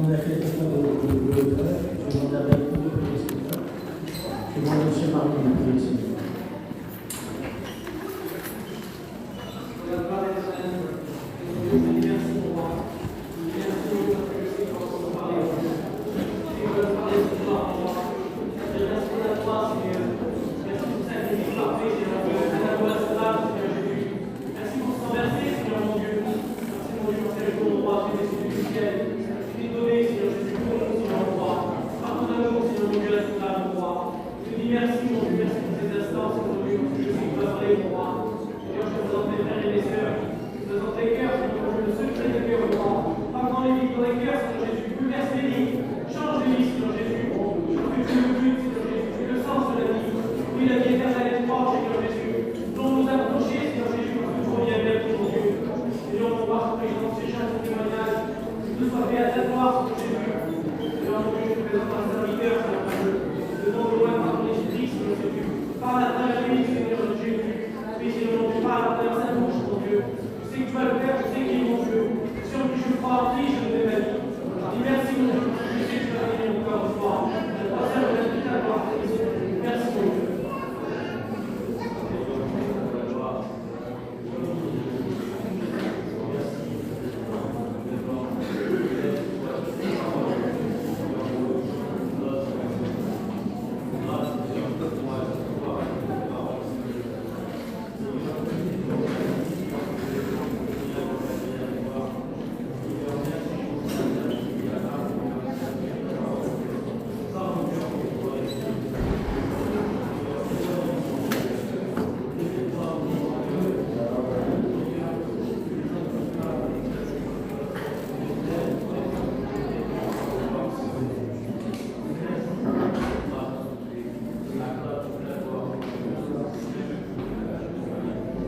demande à quelqu'un de le faire. Je demande à David de prier ce matin. Je demande à M. Marie de prier ce matin.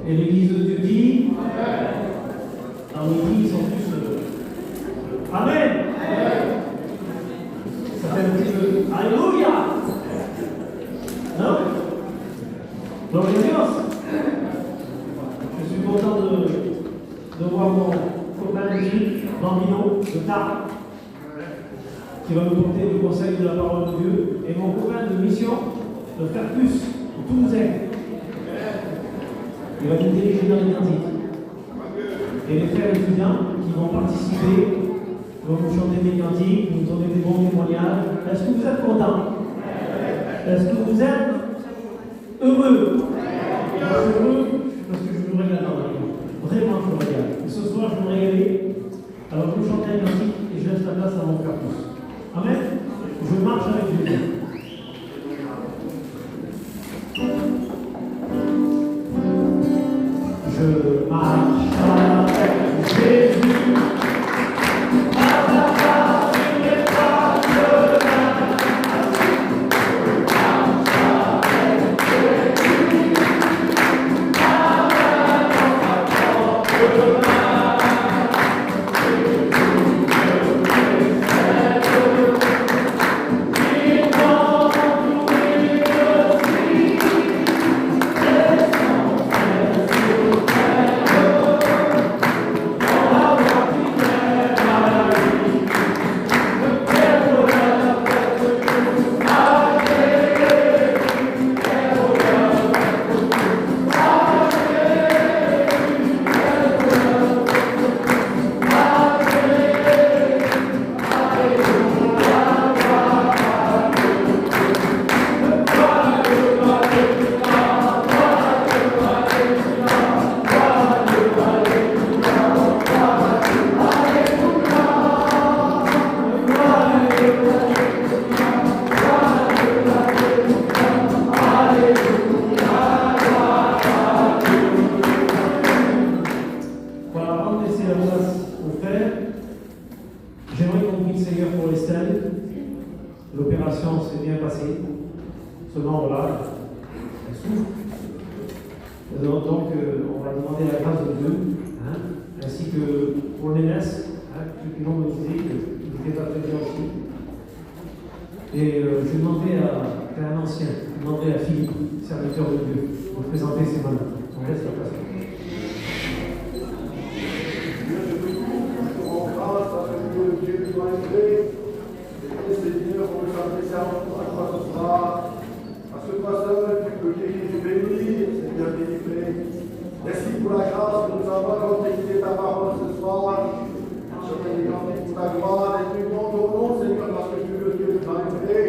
Et l'Église de Dieu dit dans l'Église, ils sont tous Amen. Ça fait un petit peu Alléluia. Non? Donc, je suis content de voir mon copain Gilles Bambino de Tarbes qui va nous porter le conseil de la parole de Dieu, et mon copain de mission de Carpus, de Toulousain. Il va nous diriger dans l'identique. Et les frères étudiants qui vont participer, vont nous chanter des cantiques, nous donner des bons témoignages. Est-ce que vous êtes contents? Est-ce que vous êtes heureux? Heureux parce que je me régale dans la vie. Vraiment, je me régale. Et ce soir, je me régalais. Alors, je vais chanter un cantique et je laisse la place à mon frère tous. Amen. Je marche avec Jésus. Je marche avec Jésus. L'opération s'est bien passée. Seulement, voilà, elle souffre. Donc, on va demander la grâce de Dieu, ainsi que pour l'aînesse, ceux qui l'ont utilisé, il était pas très bien aussi. Et je demanderai à un ancien, je demanderai à Philippe, serviteur de Dieu, de présenter ses mains. On laisse la place. Dieu de tout, on grâce à Dieu, Dieu soit élevé. la gloire et tu prends ton nom, Seigneur, parce que tu es le Dieu de la vérité.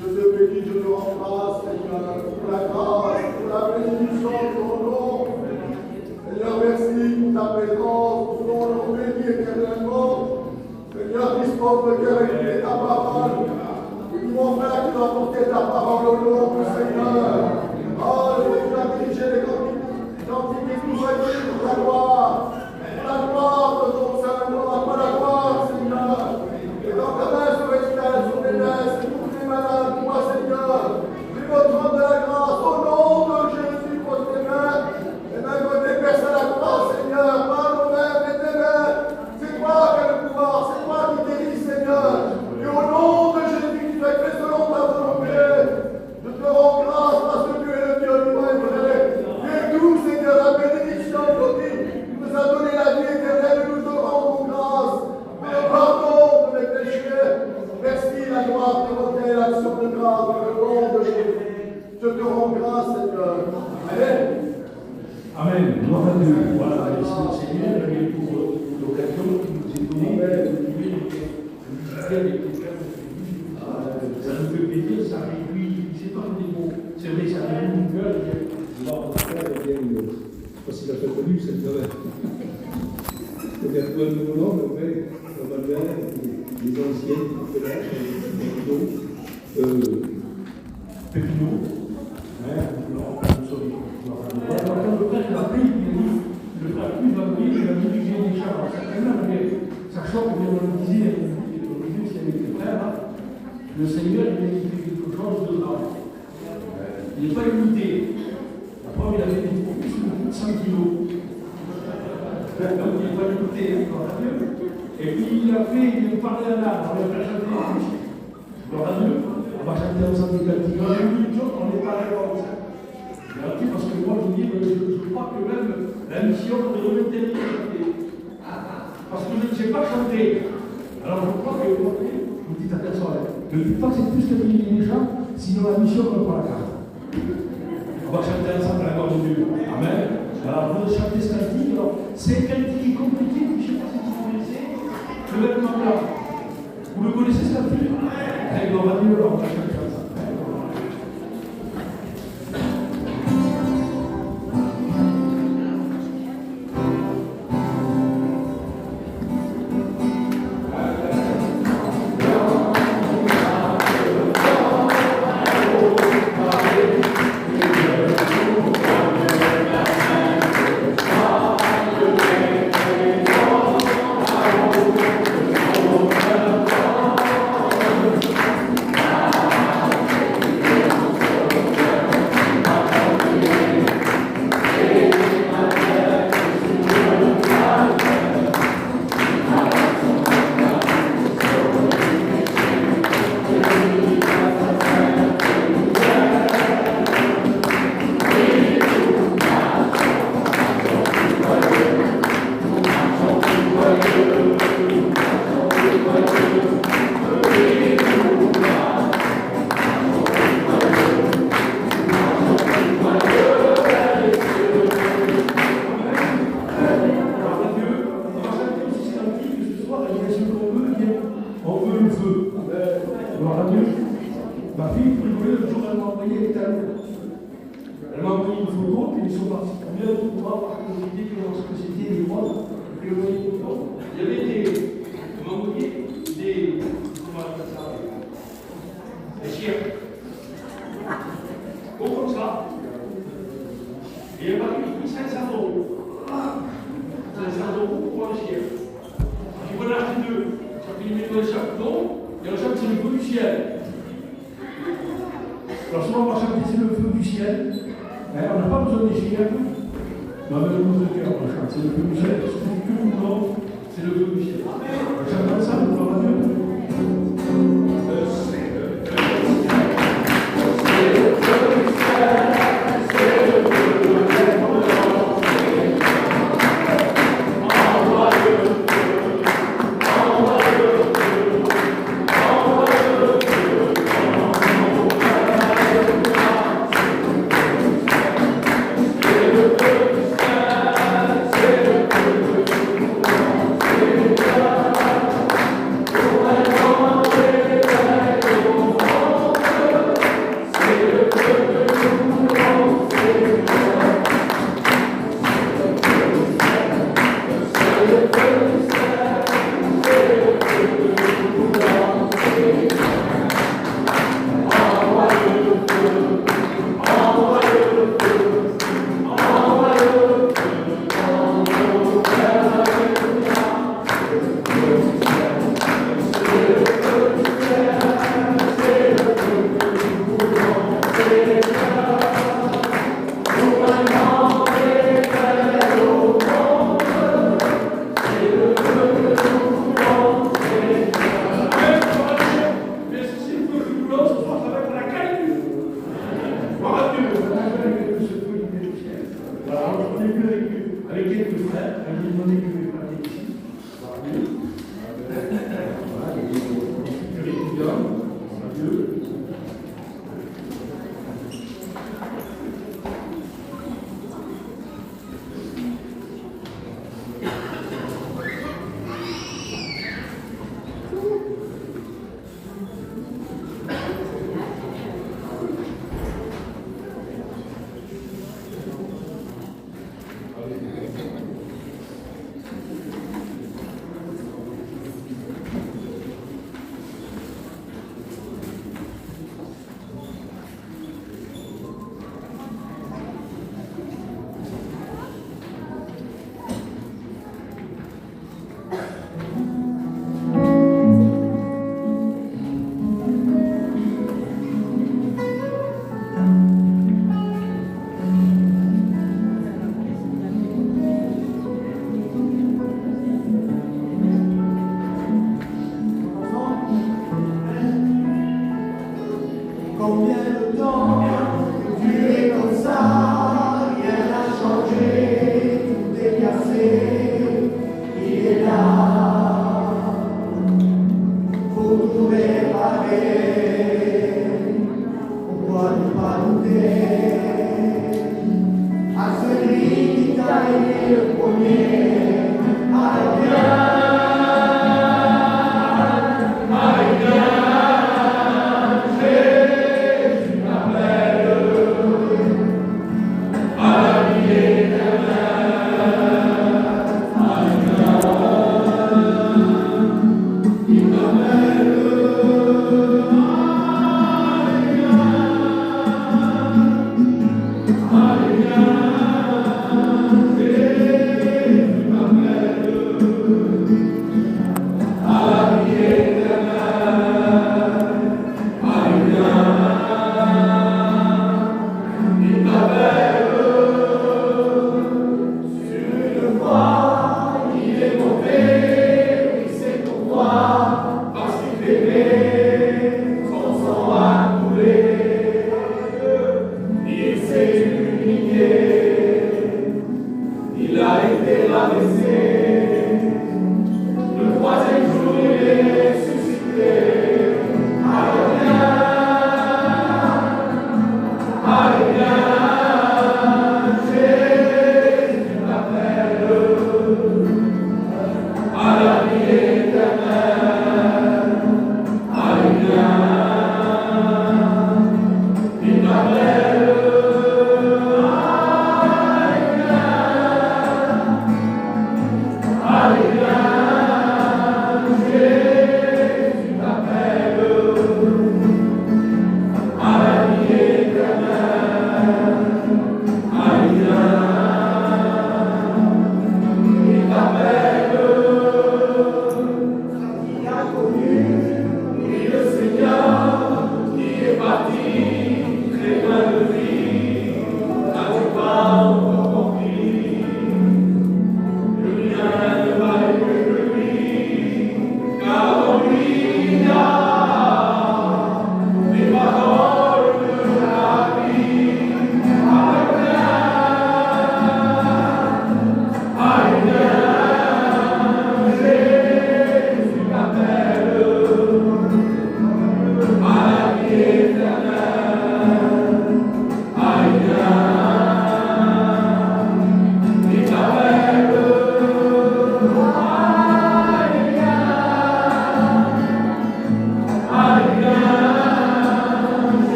Je te bénis, je te rends grâce, Seigneur, pour la grâce, pour la bénédiction de ton nom. Seigneur, merci pour ta présence, pour ton nom béni éternellement. Seigneur, dispose le cœur et ta parole. Et mon frère, tu dois porter ta parole au nom du Seigneur. Oh, tu as dirigé les cantiques tout soyez pour la gloire. Pour la gloire de ton Saint-Nom, pour la gloire, Seigneur. Et dans ta main sur l'extérieur, sur les laisses, et tous les malades, toi, Seigneur. Tu me trône de la grâce au nom de Jésus, pose tes mains. Et même que tes personnes à la croix, Seigneur, par nous-mêmes et tes mains. C'est toi qui as le pouvoir, c'est toi qui guéris, Seigneur. Et au nom de Jésus, tu fais fait selon ta volonté. Je te rends grâce parce que tu es le Dieu du vrai. Et nous, Seigneur, la bénédiction de nos vies, tu nous as donné la vie éternelle, nous te rendons grâce. Pour le pardon de mes péchés. Merci, la gloire témoignée, l'action de grâce, dans le nom de Jésus. Je te rends grâce, Seigneur. Amen. Amen. Gloire à Dieu. Voilà, merci au Seigneur pour l'occasion qu'il nous est donnée de vivre avec quelqu'un. Ça nous fait plaisir, ça réjouit. C'est pas des mots. C'est vrai, ça réjouit mon cœur. Alors, mon frère, je ne sais pas s'il a fait connu cette nouvelle. Peut-être un nouveau nom, mais vrai, les anciennes, Pépino. Le frère plus va mourir, il va diriger les chars. Sachant que, comme on le disait au début, c'est avec les frères, le Seigneur, il a fait quelque chose de grave. Il n'est pas limité. La preuve, il a fait des plus de 100 kilos. Donc, il n'est pas limité, encore à Dieu. Et puis, il a parlé à l'âme, on lui a fait chanter des musiques. Alors, à Dieu, on va chanter ensemble des cantiques. On a vu une chose, on n'est pas d'accord avec ça. Parce que moi, je dis, je crois que même la mission de remettre chanter. Parce que je ne sais pas chanter. Alors, je crois que vous dites à personne, ne dites pas que c'est plus que les gens, sinon la mission ne va pas la carte. On va chanter ensemble la gloire de Dieu. Amen. Alors, vous chantez ce cantique. C'est un cantique compliqué, je ne sais pas si vous connaissez. Le même là. Vous le connaissez ce cantique? Allez, gloire à Dieu, alors on va chanter ensemble. Avec quelques frères, avec une monnaie que je vais pas ici.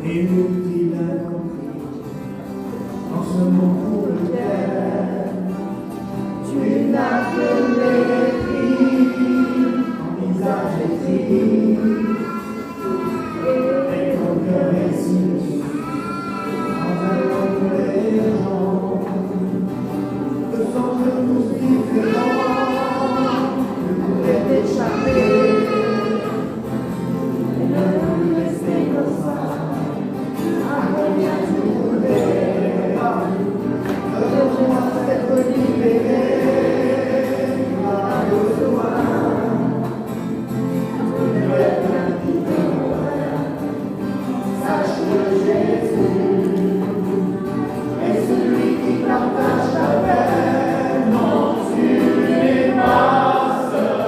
et il a compris. En ce monde pour lequel tu n'as que mépris, ton visage est triste et ton cœur est cynique. Dans un monde où les gens te semblent tous différents, ne pourraient t'échapper et ne plus rester comme ça. À combien tu voulais de moi être libéré, tu m'as besoin de être un petit peu. Sache que Jésus est celui qui partage ta peine. Non, tu n'es pas seul,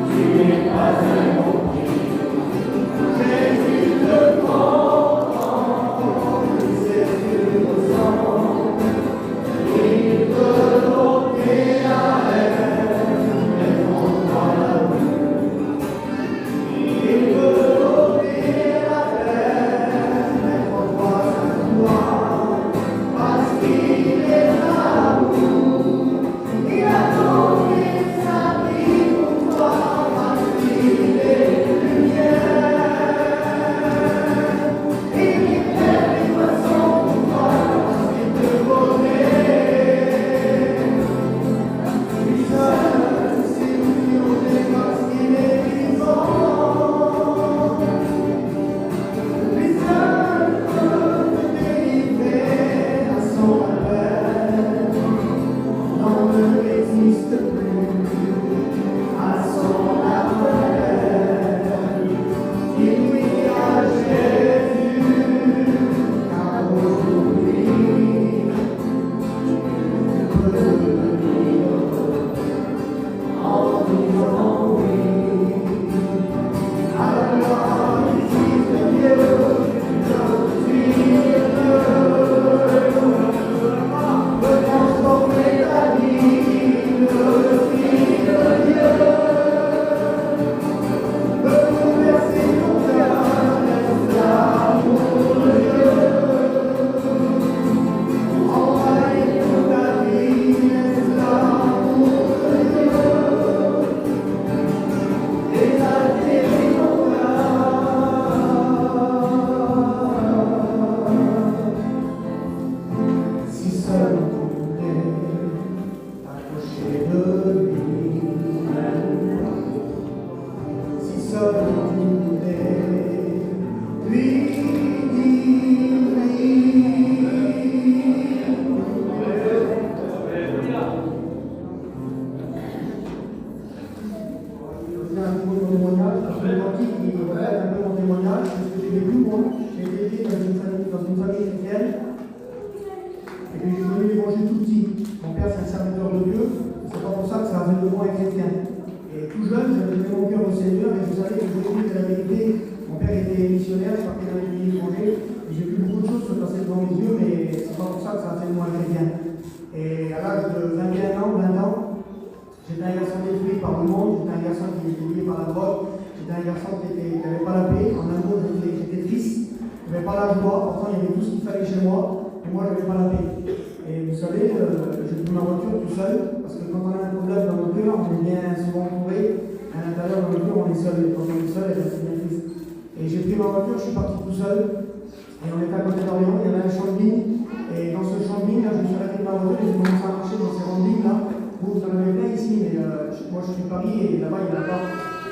tu n'es pas incompris. Jésus te comprend, il sait ce que tu ressens. Il veut ôter la haine, mettre dans la rue. Il veut ôter la peine, mettre dans sa gloire, parce qu'il est l'amour. Il a donné sa vie pour toi, parce qu'il est lumière. Il perd les poissons pour toi, parce qu'il te connaît. Lui seul, c'est lui au départ, parce qu'il est vivant. Lui seul peut te délivrer à son appel. Non, ne résiste plus à son appel. Dis-lui à Jésus, car aujourd'hui, tu peux venir en disant oui. À la gloire du Fils de Dieu, je suis heureux. De transformer ta vie, le Fils de Dieu, de bouleverser ton cœur, laisse l'amour de Dieu. Envahir toute ta vie, laisse l'amour de Dieu. Exalter ton cœur. Si seul on pouvait approcher de lui, si seul on pouvait lui dire oui. C'est un peu mon témoignage, je suis gentil qui relève un peu mon témoignage, parce que j'ai vécu moi, j'ai été élevé dans une famille chrétienne. Et puis j'ai connu l'évangile tout petit. Mon père c'est un serviteur de Dieu, c'est pas pour ça que ça a fait de moi un chrétien. Et tout jeune, j'avais donné mon cœur au Seigneur et vous savez que je voulais dire la vérité. Mon père était missionnaire, je partais dans les pays étrangers, et j'ai vu beaucoup de choses se passer devant mes yeux, mais c'est pas pour ça que ça a fait de moi un chrétien. Et à l'âge de 21 ans, 20 ans, j'étais un garçon détruit par le monde, j'étais un garçon qui était lié par la drogue, j'étais un garçon qui n'avait pas la paix, en un mot j'étais triste, je n'avais pas la joie, pourtant il y avait tout ce qu'il fallait chez moi, et moi je n'avais pas la paix. Et vous savez, j'ai pris ma voiture tout seul, parce que quand on a un problème dans le cœur, on est bien souvent entouré, à l'intérieur dans le cœur on est seul, et quand on est seul, c'est bien triste. Et j'ai pris ma voiture, je suis parti tout seul, et on était à côté d'Orléans, il y avait un champ de vigne, et dans ce champ de vigne, là, je me suis arrêté de ma voiture et j'ai commencé à marcher dans ces rangs de vigne là. Vous en avez plein ici, mais moi je suis de Paris et là-bas il n'y en a pas.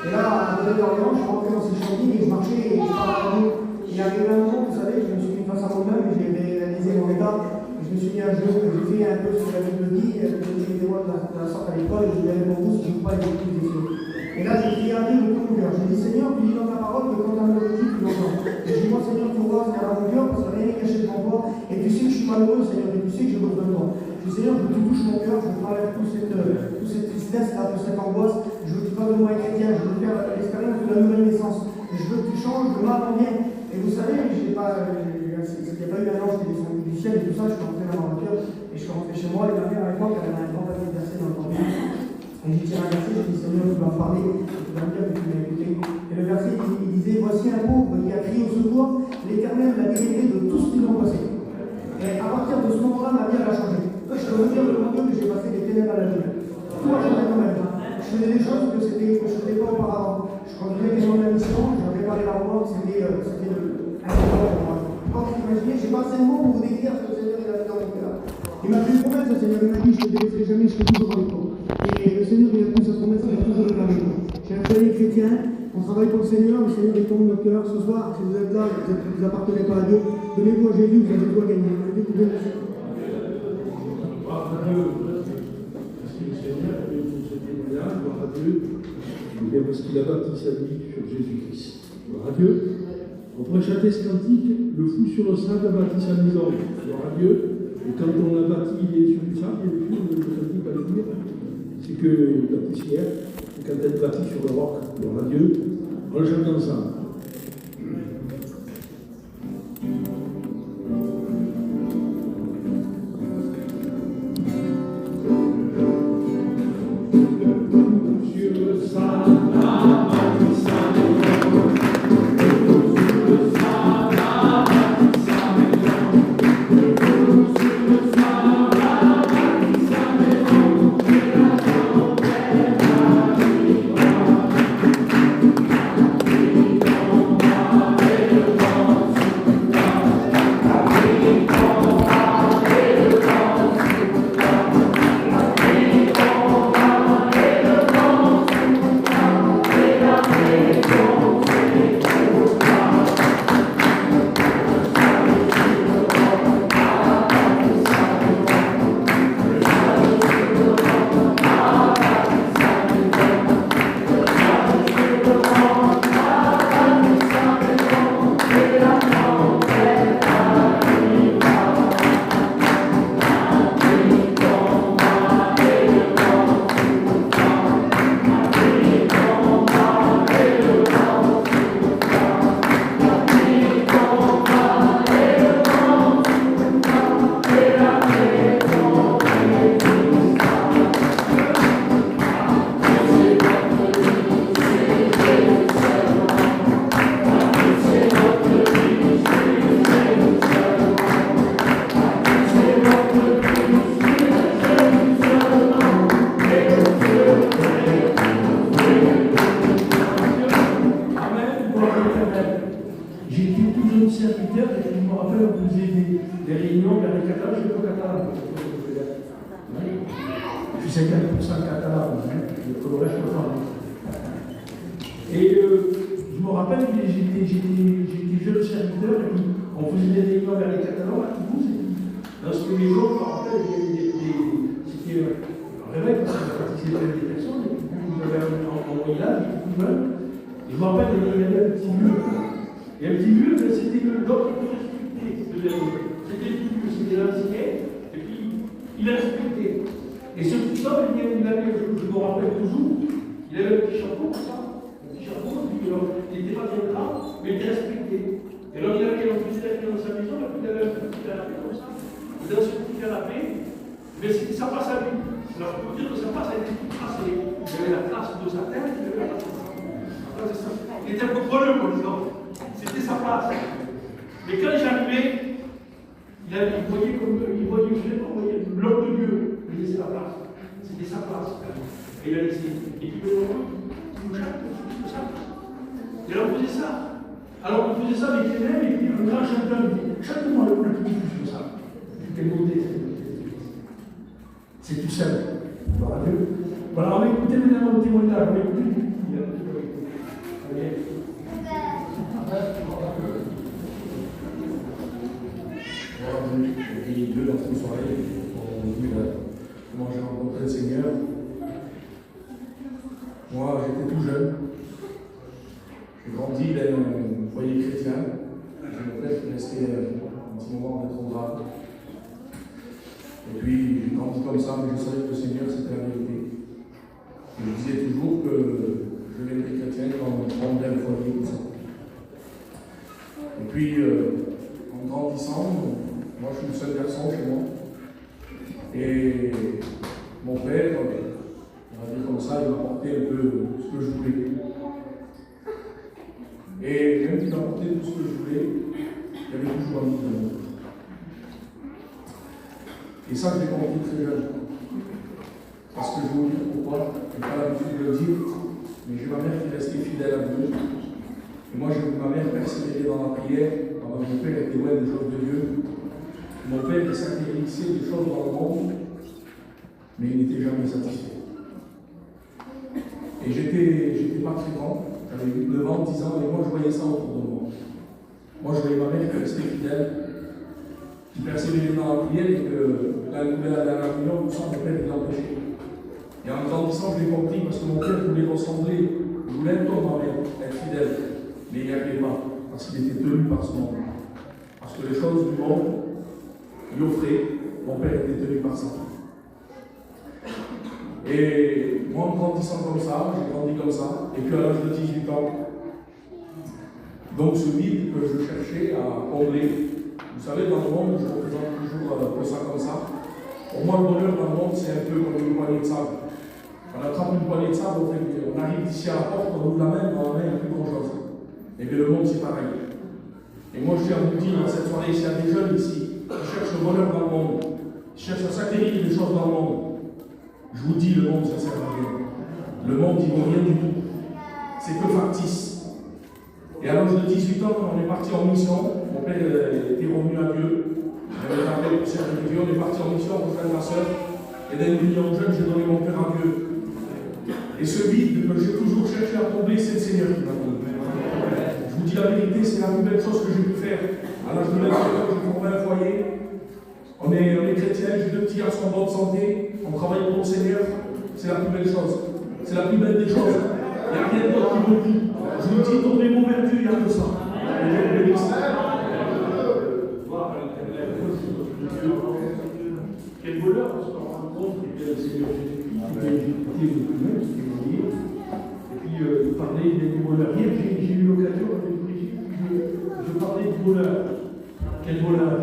Et là, à côté d'Orléans, je suis rentré dans ces champs de vigne et je marchais et je parlais à nous. Il est arrivé un moment, vous savez, je me suis mis face à moi-même et j'ai réalisé mon état. Et je me suis mis à genoux et j'ai fait un peu ce que la Bible dit, j'ai été voir de la sorte à l'école et je lui avais mon vous si je ne veux pas les écrire des yeux. Et là, j'ai crié à Dieu de tout mon cœur. J'ai dit, Seigneur, tu dis dans ta parole que quand tu as le dit, tu l'entends. Et j'ai dit, moi, Seigneur, tu vois ce qu'il y a dans mon cœur, parce que rien n'est caché devant toi. Et tu sais que je suis malheureux, Seigneur, et tu sais que j'ai besoin de toi. Je dis, Seigneur, je veux que tu touches mon cœur, je veux travailler toute cette tristesse, là, toute cette angoisse. Je veux que tu fasses de moi un chrétien, je veux faire l'expérience de la nouvelle naissance. Et je veux que tu changes de mal en bien. Et vous savez, il n'y a pas eu un ange qui est descendu du ciel et tout ça. Je suis rentré dans ma voiture et je suis rentré chez moi. Et ma mère, à l'époque, elle avait un grand papier versé dans le camping. Et j'ai tiré un verset, j'ai dit, Seigneur, tu vas me parler, tu vas me dire que tu m'as écouté. Et le verset, il disait, voici un pauvre qui a crié au secours, l'Éternel l'a délivré de tout ce qu'ils ont passé. Et à partir de ce moment-là, ma vie a changé. Je peux vous dire devant Dieu que j'ai passé des ténèbres à la lumière. Tout a changé dans ma vie. Je faisais des choses que je ne faisais pas auparavant. Je conduisais des gens de la mission, je préparais la remorque, c'était incroyable pour moi. Quand vous imaginez, je n'ai pas assez de mots pour vous décrire ce que le Seigneur a fait dans mon cœur. Il m'a fait une promesse, le Seigneur, il m'a dit, je ne te délaisserai jamais, je serai toujours avec toi. Et le Seigneur, il a pris sa promesse, il a toujours été avec nous. J'ai un foyer chrétien, on travaille pour le Seigneur il tombe notre cœur. Ce soir, si vous êtes là, vous n'appartenez pas à Dieu, donnez-vous à Jésus, vous avez tout à gagner. Découvrez le Seigneur. Parce que le Seigneur a fait ce témoignage, gloire à Dieu, et parce qu'il a bâti sa vie sur Jésus-Christ. Gloire à Dieu. On pourrait chanter ce cantique, le fou sur le sable a bâti sa maison. Gloire à Dieu. Et quand on a bâti, il est sur le sable, et puis le cantique va le dire, c'est que la poussière, et quand elle bâtit sur le roc, gloire à Dieu, on le chante ensemble. C'est tout simple. Gloire à Dieu. Voilà, on va écouter maintenant le témoignage. On va écouter du Je prie Dieu dans cette soirée pour nous dire comment j'ai rencontré le Seigneur. Moi, j'étais tout jeune. J'ai grandi dans un foyer chrétien. J'ai peut-être resté un petit moment de trop grave. Et puis, j'ai grandi comme ça, mais je savais que le Seigneur, c'était la vérité. Je disais toujours que je deviendrais chrétien quand on rendait un foyer comme ça. Et puis, en grandissant, moi je suis le seul garçon chez moi. Et mon père, on va dire comme ça, il m'a apporté un peu ce que je voulais. Et même qu'il m'a apporté tout ce que je voulais, il y avait toujours un vide dans mon cœur. Et ça, je l'ai compris très jeune. Parce que je vais vous dire pourquoi, je n'ai pas l'habitude de le dire, mais j'ai ma mère qui est restée fidèle à Dieu. Et moi, j'ai vu ma mère persévérer dans la prière, pendant que mon père était loin des choses de Dieu. Mon père est sacrifié des choses dans le monde, mais il n'était jamais satisfait. Et j'étais pas très grand, j'avais 9 ans, 10 ans, et moi je voyais ça autour de moi. Moi je voyais ma mère qui restait fidèle, qui persévérait dans la prière, et que quand elle voulait aller à la réunion, tout ça, mon père l'empêchait. Et en grandissant, je l'ai compris, parce que mon père voulait ressembler, il voulait être comme ma mère, être fidèle, mais il n'y arrivait pas, parce qu'il était tenu par ce monde. Parce que les choses du monde lui offraient, mon père était tenu par ça. Et moi, en grandissant comme ça, j'ai grandi comme ça, et puis à l'âge de 18 ans, donc ce vide que je cherchais à combler, vous savez, dans le monde, je représente toujours ça comme ça. Pour moi, le bonheur dans le monde, c'est un peu comme une poignée de sable. On attrape une poignée de sable, on arrive d'ici à la porte, on ouvre la main, dans la main, il n'y a plus grand-chose. Et bien le monde, c'est pareil. Et moi, je tiens à vous dire, dans cette soirée, s'il y a des jeunes ici qui cherchent le bonheur dans le monde, qui cherchent à sacrifier des choses dans le monde, je vous dis, le monde, ça ne sert à rien. Le monde, il ne vaut rien du tout. C'est que factice. Et à l'âge de 18 ans, on est parti en mission. Mon père était revenu à Dieu. Il avait appelé pour servir Dieu. On est parti en mission, on rejoint ma soeur. Et d'un million de jeunes, j'ai donné mon cœur à Dieu. Et ce vide que j'ai toujours cherché à combler, c'est le Seigneur qui m'a comblé. Je vous dis la vérité, c'est la plus belle chose que j'ai pu faire. À l'âge de 27 ans, j'ai formé un foyer. On est chrétiens, j'ai 2 petits garçons en bonne santé, on travaille pour le Seigneur, c'est la plus belle chose. C'est la plus belle des choses. Il n'y a rien d'autre qui me dit. Je vous dis, dans les mots vertus, il n'y a que ça. Quel bonheur, parce qu'on rencontre le Seigneur Jésus-Christ, qui m'a écouté lui-même, ce qu'il m'a dit. Et puis, il parlait du bonheur. Hier, j'ai eu l'occasion de Brigitte, je parlais du bonheur. Quel bonheur!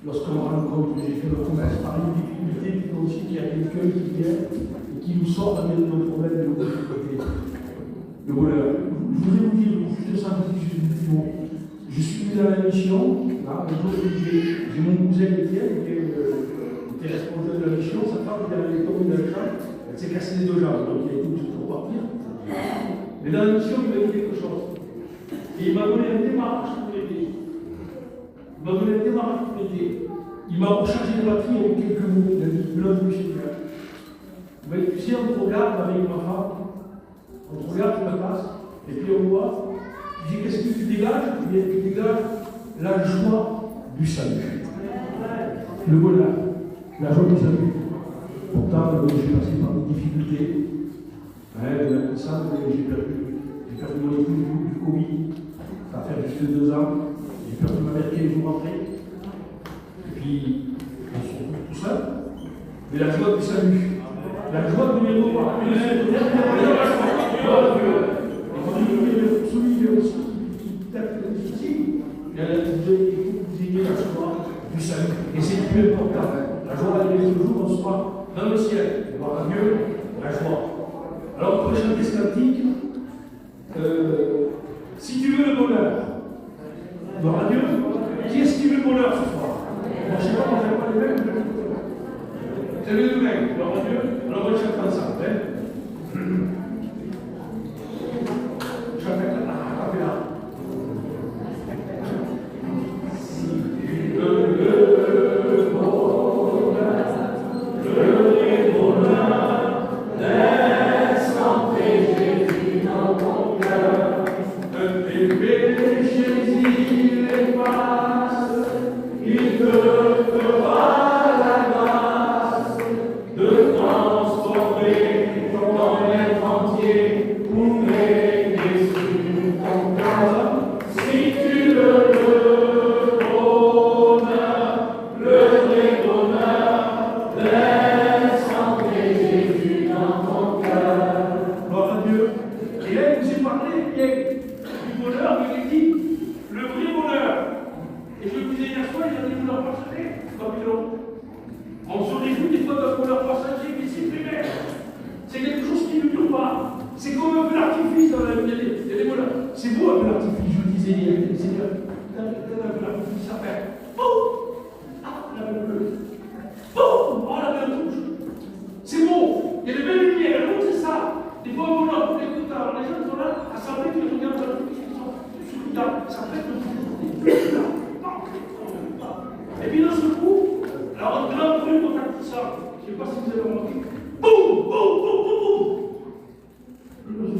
Lorsqu'on rencontre, j'ai fait le commerce par une difficulté, puis aussi qu'il y a quelqu'un qui vient et qui nous sort avec nos problèmes de l'autre côté. Le bonheur. Je voudrais vous dire juste ça, parce que je suis venu à la mission, là, un jour, j'ai mon cousin Étienne, qui était responsable de la mission, sa femme qui avait tombé dans le champ, elle s'est cassée les 2 jambes, donc il a été obligé de repartir. Mais dans la mission, il m'a dit quelque chose. Et il m'a donné un démarrage pour l'aider. Il m'a donné un démarrage pour l'aider. Il m'a rechargé de batterie en quelques mots. Il a dit, je l'ai touché. Mais tu sais, on te regarde avec ma femme, on te regarde, tu la passes, et puis on voit, je dis, qu'est-ce que tu dégages? Tu dégages la joie du salut. Le bonheur, la joie du salut. Pourtant, j'ai passé par des difficultés. J'ai perdu mon épouse du Covid. Ça va faire juste 2 ans. J'ai perdu ma mère 15 jours après. Et puis, on se retrouve tout seul. Mais la joie du salut. La joie de mes repas. Celui qui aussi qui tape le souci, vous ayez la joie du salut. Et c'est le plus important. La joie de tous les jours, on sera dans le ciel. Voir Dieu, la joie. Alors, pour chanter ce cantique, si tu veux le bonheur, gloire à Dieu, qui est-ce qui veut le bonheur ce soir? Moi, je ne sais pas, moi, je n'ai pas les mêmes. C'est le même, gloire à Dieu. Alors, on va chanter ensemble. Chantez là. Si tu veux le bonheur, le bonheur, laisse entrer Jésus dans ton cœur. De tes péchés, il efface, il te fera la grâce de transformer ton être entier pour régner sur ton cœur. Si tu veux le bonheur, le vrai bonheur, laisse entrer Jésus dans ton cœur. Gloire à Dieu. Et là, il nous a parlé bien du bonheur, mais il dit le vrai bonheur. Et je vous disais hier soir, il y a des bonheurs passagers, Babylone. On se réjouit des fois d'un bonheur passager, mais c'est éphémère. C'est quelque chose qui ne dure pas. C'est comme un peu l'artifice dans la vie. Il y a des bonheurs. C'est beau un peu l'artifice, je vous disais hier, Seigneur. la boutique s'appelle. Boum! Ah, la belle bleue. Boum! Oh, la belle rouge. C'est bon, il y a des belles lumières, donc c'est ça. Des fois, on a les écouteurs, les gens sont là, à savoir qu'ils regardent la boutique, ils sont sur le tas. Ça fait le journée. Et puis d'un seul coup, alors de là, on peut contact tout ça. Je ne sais pas si vous avez remarqué. Boum! Boum! Boum! Boum! Boum!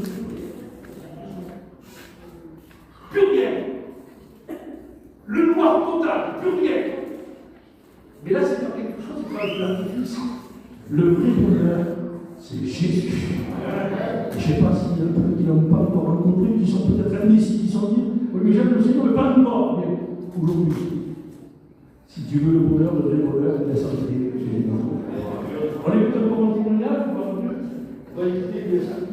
Plus rien. Le noir total, plus rien. Mais là, c'est pas quelque chose qui va de l'artifice. Le vrai bonheur, c'est Jésus. Je ne sais pas s'il y en a d'autres qui n'ont pas encore rencontré, qui sont peut-être amnésiques, qui sont dit oui, mais j'aime le Seigneur, mais pas de mort. Mais aujourd'hui, si tu veux le bonheur, le vrai bonheur, laisse entrer Jésus. On écoute encore un témoignage, on va écouter les saints.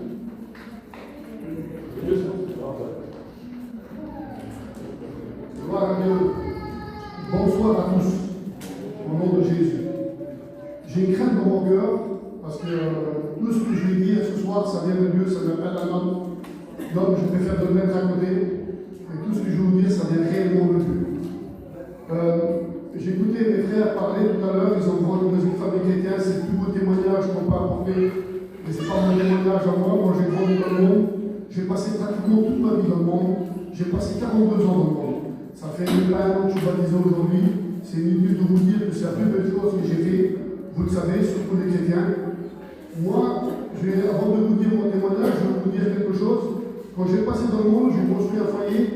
Gloire à Dieu. Bonsoir à tous. Au nom de Jésus. J'ai une crainte dans mon cœur parce que tout ce que je vais dire ce soir, ça vient de Dieu, ça vient pas d'un homme. Donc je préfère de le mettre à côté. Et tout ce que je vais vous dire, ça vient réellement de Dieu. J'ai écouté mes frères parler tout à l'heure, ils ont vendu dans une famille chrétienne, c'est le plus beau témoignage qu'on peut apporter. Mais ce n'est pas mon témoignage à moi, moi j'ai grandi dans le monde. J'ai passé pratiquement toute ma vie dans le monde. J'ai passé 42 ans dans le monde. Ça fait 1 an que je suis baptisé aujourd'hui. C'est inutile de vous dire que c'est la plus belle chose que j'ai fait. Vous le savez, surtout les chrétiens. Moi, avant de vous dire mon témoignage, je vais vous dire quelque chose. Quand j'ai passé dans le monde, j'ai construit un foyer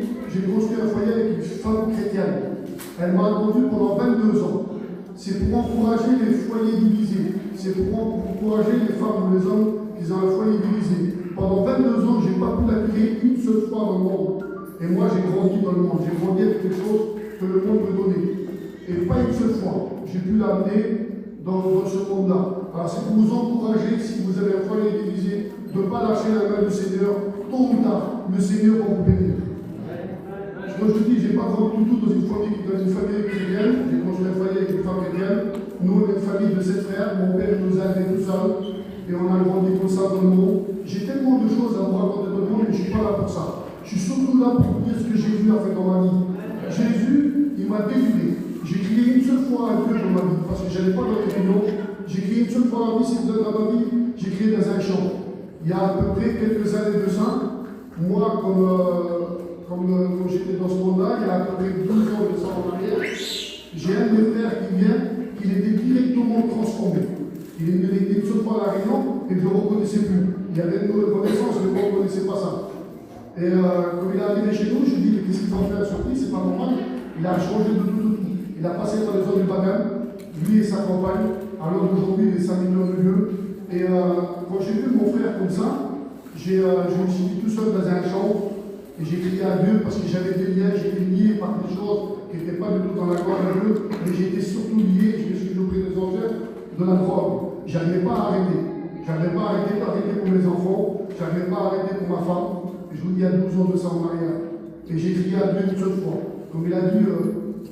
avec une femme chrétienne. Elle m'a attendu pendant 22 ans. C'est pour encourager les foyers divisés. C'est pour encourager les femmes ou les hommes qui ont un foyer divisé. Pendant 22 ans, je n'ai pas pu l'accueillir une seule fois dans le monde. Et moi, j'ai grandi dans le monde. J'ai grandi avec quelque chose que le monde me donnait. Et pas une seule fois, j'ai pu l'amener dans ce monde-là. Alors, c'est pour vous encourager, si vous avez un foyer divisé, de ne pas lâcher la main du Seigneur. Tôt ou tard, le Seigneur va vous bénir. Moi, je dis, je n'ai pas grandi tout dans une famille chrétienne. J'ai construit un foyer avec une femme chrétienne. Nous, on est une famille de 7 frères. Mon père nous a aidés tout seul. Et on a grandi comme ça dans le monde. J'ai tellement de choses à vous raconter dans le monde, mais je ne suis pas là pour ça. Je suis surtout là pour vous dire ce que j'ai vu en fait dans ma vie. Jésus, il m'a délivré. J'ai crié une seule fois à Dieu dans ma vie, parce que je n'allais pas dans les réunions. J'ai crié une seule fois dans ma vie, j'ai crié dans un champ. Il y a à peu près quelques années de ça, moi, comme j'étais dans ce monde-là, il y a à peu près 12 ans de ça en arrière, j'ai un de mes frères qui vient, il était directement transformé. Il était une seule fois à la réunion et je ne le reconnaissais plus. Il y avait une nouvelle connaissance, mais on ne reconnaissait pas ça. Et quand il est arrivé chez nous, je lui ai dit, mais qu'est-ce qu'il va faire sur lui, c'est pas normal. Il a changé de tout. Il a passé par les zones du baptême, lui et sa compagne. Alors aujourd'hui, il est 5 millions de lieux. Et quand j'ai vu mon frère comme ça, je me suis mis tout seul dans un champ et j'ai crié à Dieu parce que j'avais des liens, j'étais lié par des choses qui n'étaient pas du tout dans la gloire de Dieu, mais j'étais surtout lié, je me suis ouvert des enjeux de la drogue. Je n'arrivais pas à arrêter. Je n'arrivais pas à arrêter pour mes enfants, je n'arrivais pas à arrêter pour ma femme. Je vous dis, il y a 12 ans de ça en arrière. Et j'ai crié à Dieu une seule fois. Comme il a dit,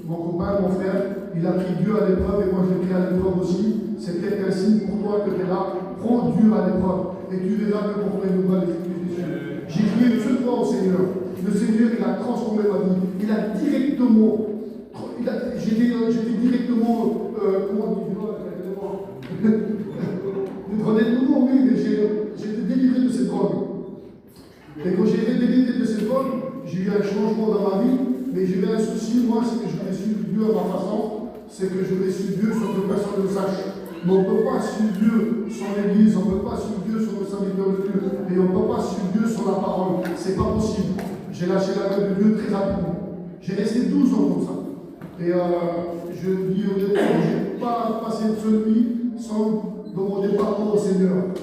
mon copain, mon frère, il a pris Dieu à l'épreuve et moi je l'ai pris à l'épreuve aussi. C'est peut-être un signe pour toi que tu es là. Prends Dieu à l'épreuve et tu verras que pour toi il nous va les Jésus. J'ai crié une seule fois au Seigneur. Le Seigneur, il a transformé ma vie. Il a directement. J'étais directement. Comment dire? Vous prenez le nouveau, oui, mais j'ai été délivré de cette drogue. Et quand j'ai été délivré de cette drogue, j'ai eu un changement dans ma vie. Mais j'ai eu un souci, moi, c'est que je voulais suivre Dieu à ma façon, c'est que je voulais suivre Dieu sans que personne ne le sache. Mais on ne peut pas suivre Dieu sans l'Église, on ne peut pas suivre Dieu sans le serviteur de Dieu, et on ne peut pas suivre Dieu sans la parole. C'est pas possible. J'ai lâché la main de Dieu très rapidement. J'ai resté 12 ans comme ça. Et je dis honnêtement, je n'ai pas passé une seule nuit sans demander pardon au Seigneur.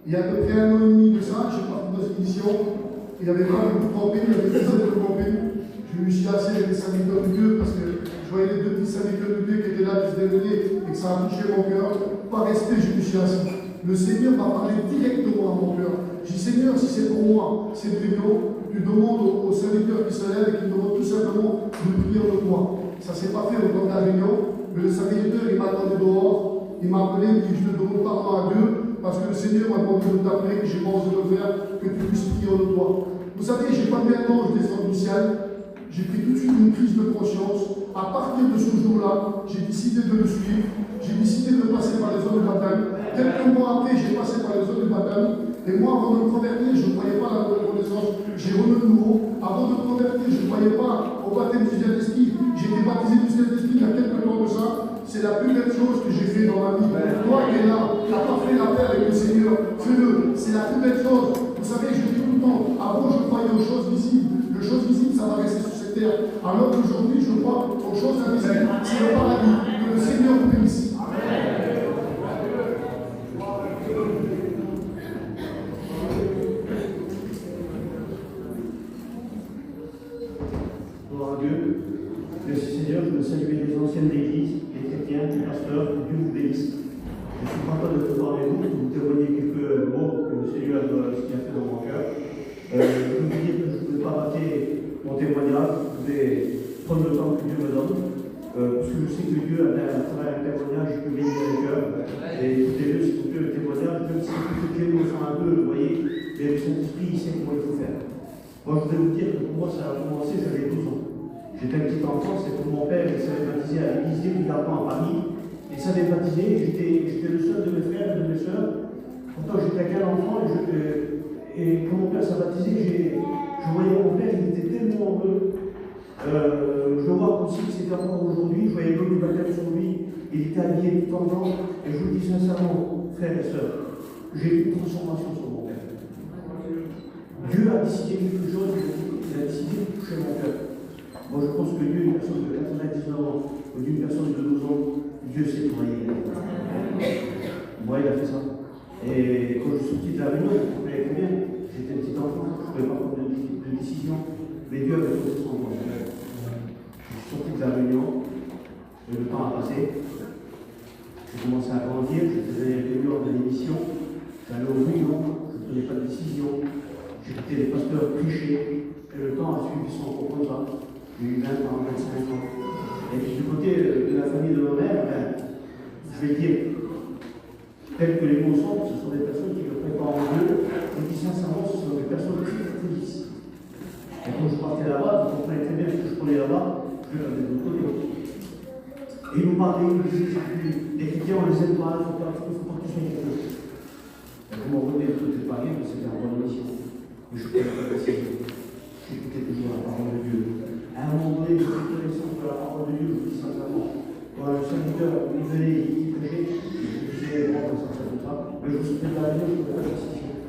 Il y a à peu près 1 an et demi de ça, je suis parti dans une mission. Il n'y avait pas beaucoup de camping, il y avait des années de camping. Je me suis assis avec les serviteurs de Dieu parce que je voyais les 2 petits serviteurs de Dieu qui étaient là, qui se démenaient et que ça a touché mon cœur. Par respect, je me suis assis. Le Seigneur m'a parlé directement à mon cœur. J'ai dit, Seigneur, si c'est pour moi, cette réunion, tu demandes aux serviteurs qui se lèvent et qui demandent tout simplement de prier de toi. Ça ne s'est pas fait au temps de la réunion, mais le serviteur, il m'a demandé dehors, il m'a appelé, il dit, je te demande pardon à Dieu, parce que le Seigneur m'a demandé de t'appeler, que j'ai pas osé le faire, que tu puisses prier de toi. Vous savez, je n'ai pas mis un ange descendre du ciel spécial, j'ai pris tout de suite une prise de conscience. À partir de ce jour-là, j'ai décidé de le suivre, j'ai décidé de passer par les zones de bataille. Quelques mois après, j'ai passé par les zones de bataille. Et moi, avant de me convertir, je ne croyais pas à la reconnaissance. J'ai remis de nouveau. Avant de me convertir, je ne croyais pas au baptême du Saint-Esprit. J'ai été baptisé du Saint-Esprit il y a quelques temps de ça. C'est la plus belle chose que j'ai fait dans ma vie. Toi qui es là, tu n'as pas fait la paix avec le Seigneur, fais-le. C'est la plus belle chose. Vous savez, je dis tout le temps, avant je croyais aux choses visibles. Les choses visibles, ça va rester sur cette terre. Alors qu'aujourd'hui, je crois aux choses invisibles. C'est le paradis. Que le Seigneur vous bénisse. Gloire à Dieu. Merci Seigneur, je veux saluer les anciennes églises, les chrétiens, les pasteurs, que Dieu vous bénisse. Je suis content de te voir avec vous, de vous témoigner quelques mots que le Seigneur a fait dans mon cœur. Je veux vous dire que je ne pouvais pas rater mon témoignage, je vais prendre le temps que Dieu me donne, parce que je sais que Dieu, à travers un témoignage, il peut bénir le cœur. Et écoutez-le, s'il vous plaît, le témoignage, même si Dieu me sent un peu, vous voyez, mais le Saint-Esprit, il sait comment il faut faire. Moi, je voudrais vous dire que pour moi, ça a commencé, j'avais 12 ans. J'étais un petit enfant, c'est pour mon père, il s'avait baptisé à l'église régulièrement en famille. Il s'avait baptisé, j'étais le seul de mes frères et de mes soeurs. Pourtant, j'étais qu'un enfant, et quand mon père s'est baptisé, je voyais mon père, il était tellement heureux. Je le vois aussi que c'était encore aujourd'hui, je voyais l'eau du baptême sur lui, il était habillé tout en blanc, et je vous le dis sincèrement, frères et sœurs, j'ai eu une transformation sur mon père. Dieu a décidé quelque chose, il a décidé de toucher mon cœur. Moi, je pense que Dieu, une personne de 99 ans, ou d'une personne de 12 ans, Dieu sait travailler. Moi, il a fait ça. Et quand je suis sorti de la réunion, je comprenais combien. J'étais un petit enfant, je ne pouvais pas prendre de décision, mais Dieu avait posé son point. Je suis sorti de la réunion, et le temps a passé. J'ai commencé à grandir, je faisais les réunions de l'émission, j'allais aux réunions, je ne prenais pas de décision, j'écoutais les pasteurs prêcher, et le temps a suivi son cours comme ça. J'ai eu 20 ans, 25 ans. Et puis du côté de la famille de ma mère, je vais dire, tel que les mots sont, ce sont des personnes qui ne croient pas en Dieu. Je dis sincèrement, ce sont des personnes très difficiles. Et quand je partais là-bas, vous comprenez très bien ce que je prenais là-bas, je le faisais de l'autre côté. Et ils nous parlaient, ils nous disaient, les chrétiens, on les aime pas, il faut pas que tu sois quelque chose. Et comme on revenait de tout Paris, c'était en bonne mission. Mais je ne pouvais pas essayer. J'écoutais toujours la parole de Dieu. À un moment donné, j'ai pris connaissance de la parole de Dieu, je vous dis sincèrement. Quand le serviteur, il venait, il prêchait, je disais, bon, ça, mais je vous souviens de la vie, je ne pouvais pas décision.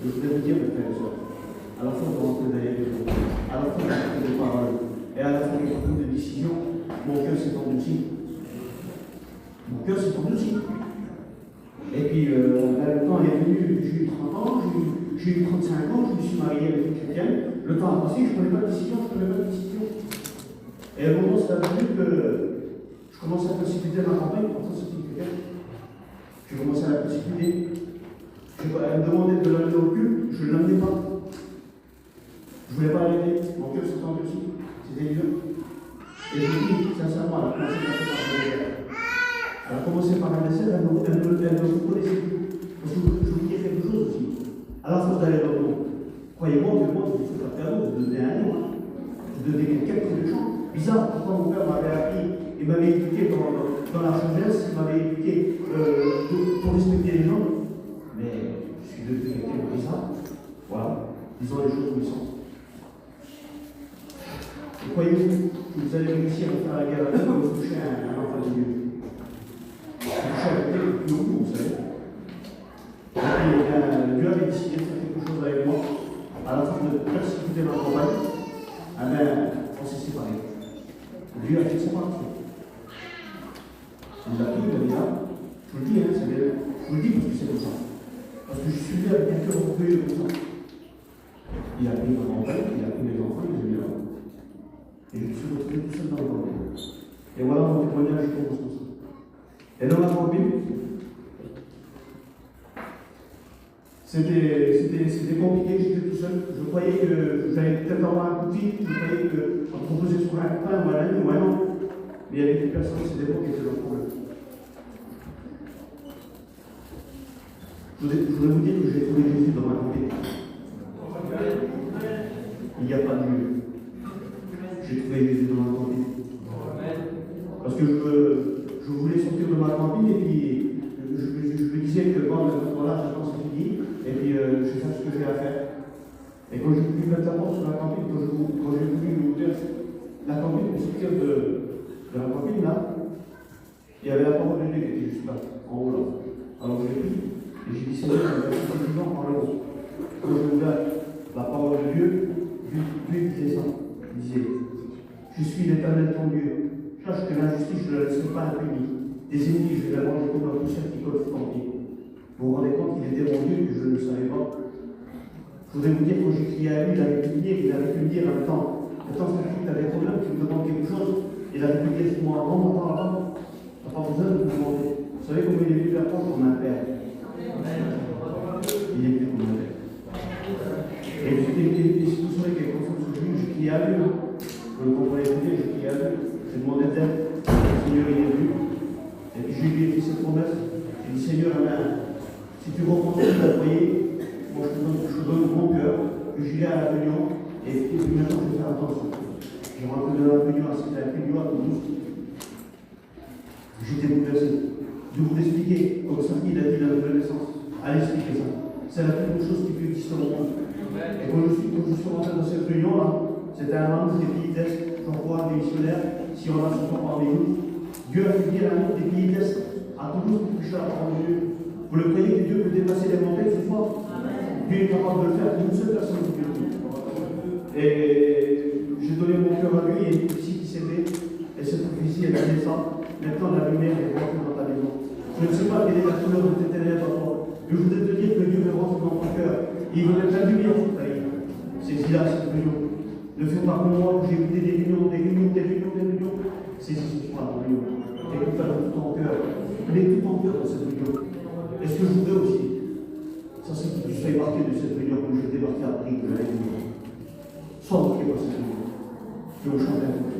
Je voulais vous dire, mes frères et sœurs, à la fois, vous rentrez derrière les gens, à la fois, vous rentrez des paroles, et à la fois, il y a beaucoup de décisions, mon cœur s'est endurci. Mon cœur s'est endurci. Et puis, le temps est venu, j'ai eu 30 ans, j'ai eu 35 ans, je me suis marié avec une chrétienne. Le temps a passé, je ne prenais pas de décision, Et à un moment, c'est venu que je commençais à précipiter ma campagne, pourtant c'était une chrétienne. J'ai commencé à la précipiter. Elle me demandait de l'amener au culte, je ne l'amenais pas. Je ne voulais pas l'arrêter, mon cœur s'est endurci, c'était dur. Et je dis, sincèrement, elle a commencé par un dessert, elle ne vous connaissait plus. Parce que je vous dis quelque chose aussi. À la force d'aller dans le monde, croyez-moi que moi, je ne fais pas de cadeau, vous devenez un homme. Vous devenez quelqu'un de méchant. Bizarre, pourquoi mon père m'avait appris, il m'avait éduqué dans la jeunesse, il m'avait éduqué pour respecter les gens. Mais je suis devenu quelqu'un de bizarre. Voilà, disons les choses comme ils sont. Et croyez-vous que vous allez réussir à faire la guerre avec vous toucher un enfant de Dieu? Vous touchez avec lui, vous savez. Et puis, Dieu avait décidé de faire quelque chose avec moi. À la fin de persécuter ma compagne, on s'est séparés. Dieu a fait séparation. Il a pris le là. Je vous le dis, je vous le dis parce que c'est comme ça. Parce que je suis venu avec un cœur orgueilleux comme ça. Il a pris ma compagne, il a pris mes enfants, il les a mis là. Et je me suis retrouvé tout seul dans le problème. Et voilà mon témoignage qui commence comme ça. Et dans la famille, c'était compliqué, j'étais tout seul. Je croyais que j'allais peut-être avoir un coup de fil, je croyais qu'on me proposait sur un copain ou un ami ou un an. Mais il y avait des personnes, c'était moi qui étaient dans le problème. Je voudrais vous dire que j'ai trouvé Jésus dans ma vie. Il n'y a pas de Dieu. j'ai trouvé Jésus dans ma cantine. Parce que je voulais sortir de ma cantine et puis je me disais que bon, voilà, j'attends, c'est fini, et puis je sais ce que j'ai à faire. Et quand j'ai voulu mettre la porte sur la cantine, quand j'ai voulu ouvrir la cantine pour sortir de la cantine, là, il y avait la parole de Dieu qui était juste là, en haut là. Alors j'ai pris, et j'ai dit Seigneur, je vais être vivant par le haut. Quand j'ai ouvert la parole de Dieu, Dieu disait ça. Il disait, je suis l'Éternel ton Dieu. Sache que l'injustice, je ne la laisserai pas impunie. Des ennemis, je vais la manger comme un poussière qui colle sous ton pied. Vous vous rendez compte qu'il était mon Dieu, que je ne le savais pas. Je voudrais vous dire, quand j'ai crié à lui, il avait pu me dire, en même temps, attends, tu avais problème, tu me demandes quelque chose, il avait pu me dire, moi, avant, tu n'as pas besoin de me demander. Vous savez comment il est venu vers moi comme un père. Il est venu comme un père. Et si vous savez quelque chose que je crié à lui, vous le comprenez bien, je crié à lui. J'ai demandé d'aide, le Seigneur il est venu, et puis je lui ai fait cette promesse. J'ai dit Seigneur, si tu reconstruis ta foyer, moi je te donne mon cœur, que j'irai à la réunion, et puis maintenant je vais faire attention. J'ai rentré dans la réunion, c'était à Pénio à Toulouse. J'étais bouleversé. De vous l'expliquer, comme ça il a dit la nouvelle naissance. Allez expliquer ça. C'est la plus bonne chose qui peut exister au monde. Et quand je suis rentré dans cette réunion-là, c'était un membre des pays d'Est, j'envoie des missionnaires. Si on a ce temps parmi nous, Dieu a fait venir un autre des pays de l'Est à Toulouse pour toucher la parole de Dieu. Vous le croyez que Dieu peut dépasser les montagnes ce soir? Dieu est capable de le faire d'une seule personne qui le dit. Et j'ai donné mon cœur à lui, il y a une prophétie qui s'est faite, et cette prophétie elle disait ça. Maintenant la lumière est rentrée dans ta maison. Je ne sais pas quelle est la couleur de tes ténèbres à toi, mais je voudrais te dire que Dieu veut rentrer dans ton cœur. Il veut mettre la lumière sur ta vie. Saisis-la, cette réunion. Ne fais pas comme moi, j'ai écouté des réunions. Saisis ce soir la réunion. Écoute-la de tout ton cœur. Mets tout ton cœur dans cette réunion. Et ce que je voudrais aussi, ça c'est que tu sois marqué de cette réunion comme je débarqué à Paris de la réunion. Sois marqué par cette réunion. Et on chante un peu.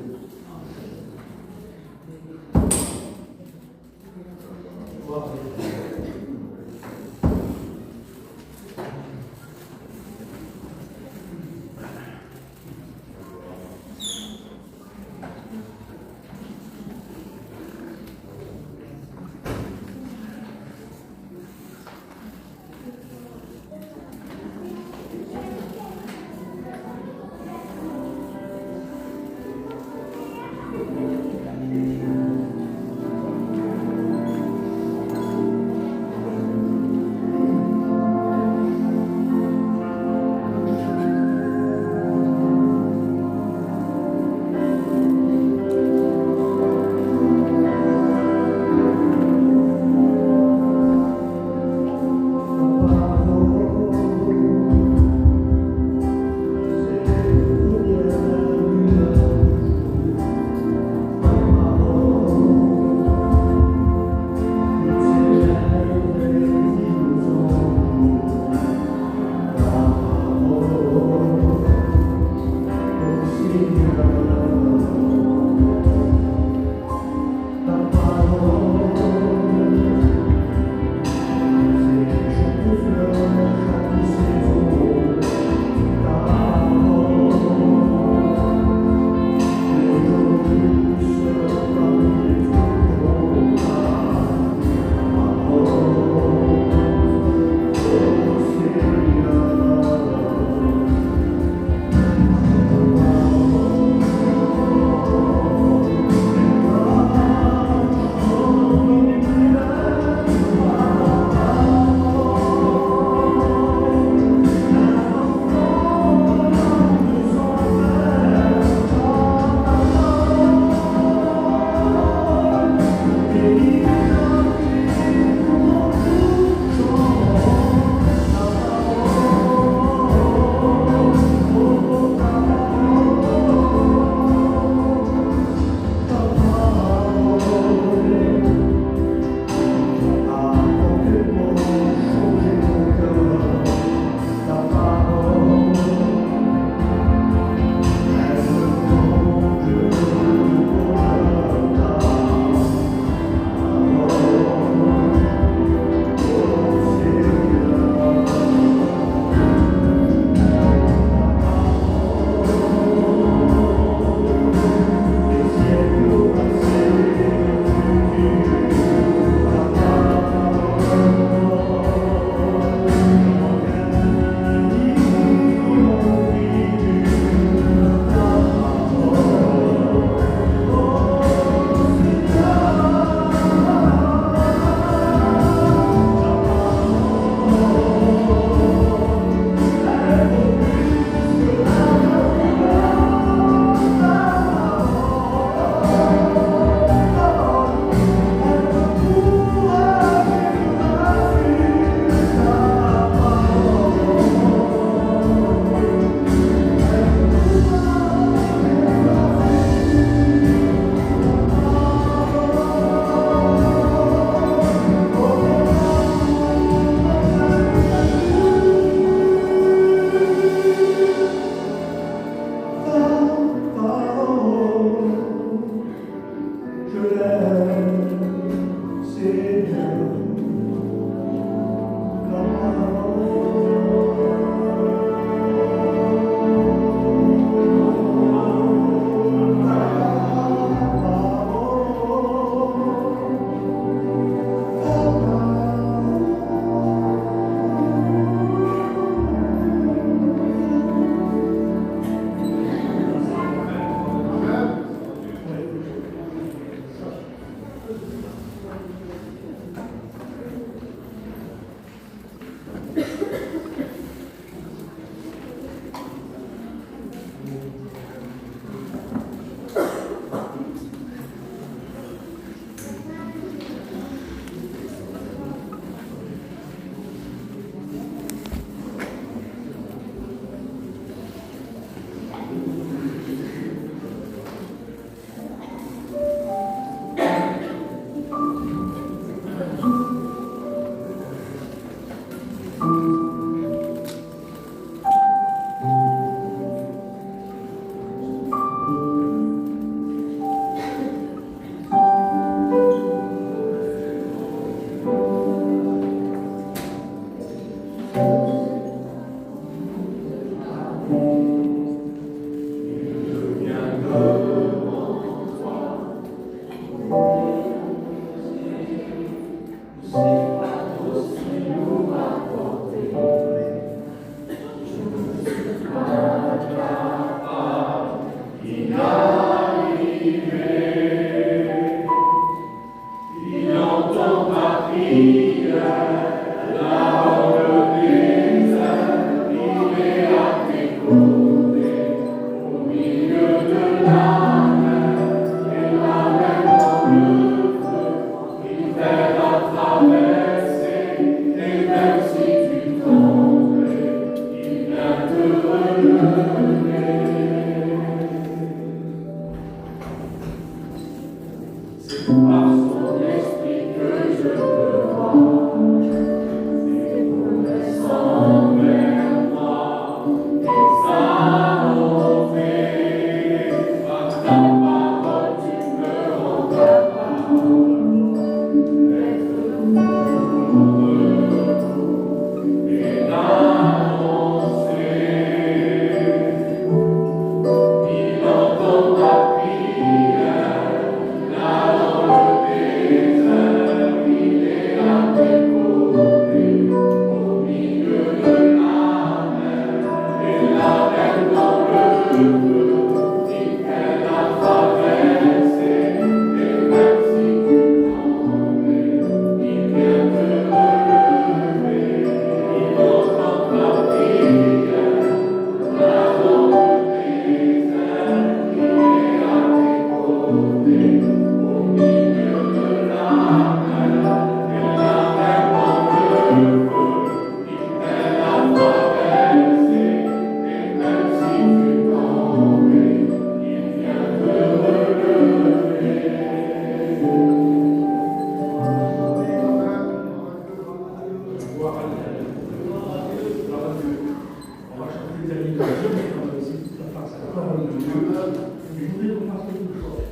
je voudrais qu'on fasse quelque chose.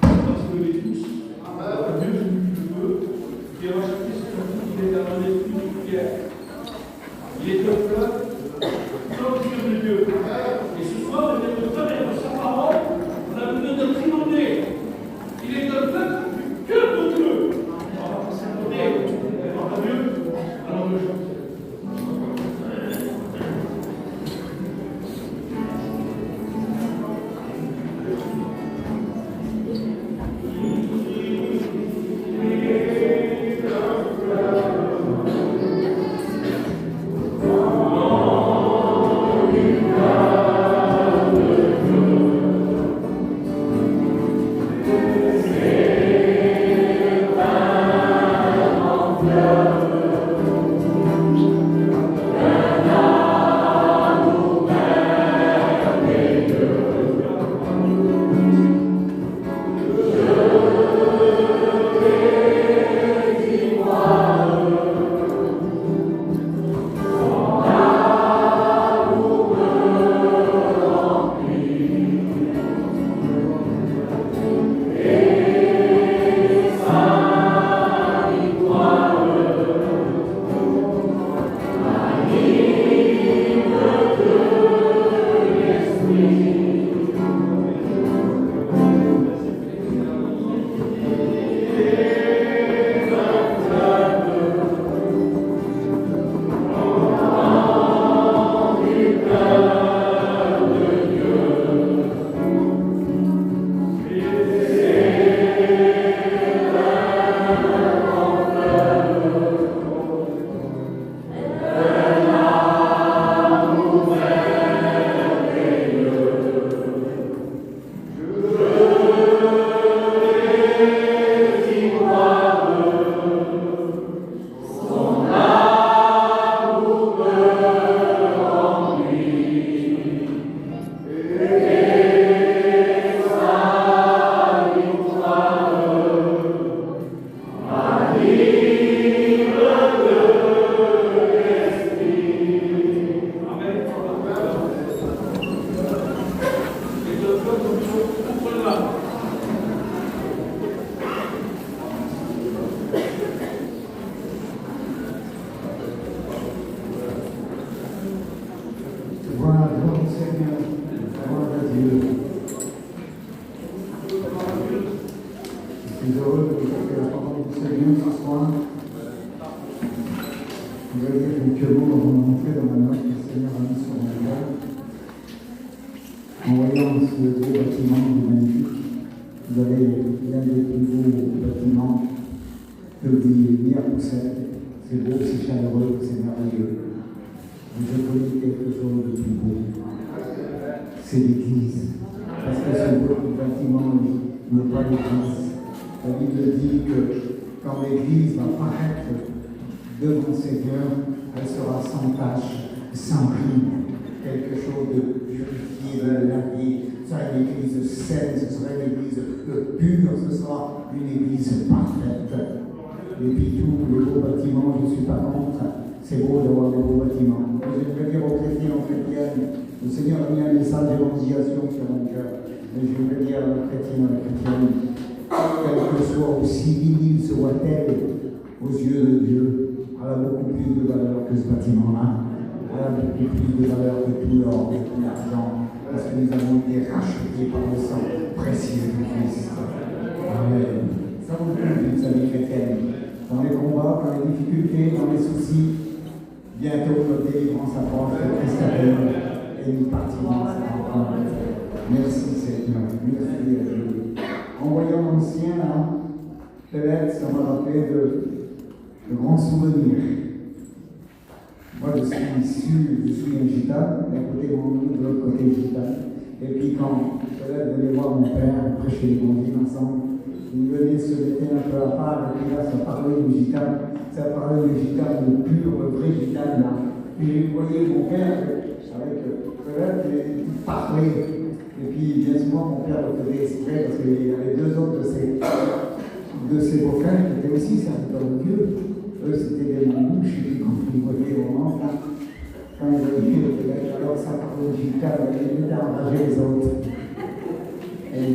Parce que les tous, Dieu celui qui veut, qui a racheté ce petit, il est dans l'esprit de Pierre. Il est un peuple, comme Dieu de Dieu. Et ce soir, il est le peuple de sa parole, on a besoin de triompher. Il est un peuple du cœur de Dieu. On va passer à côté. À Dieu, alors le chant.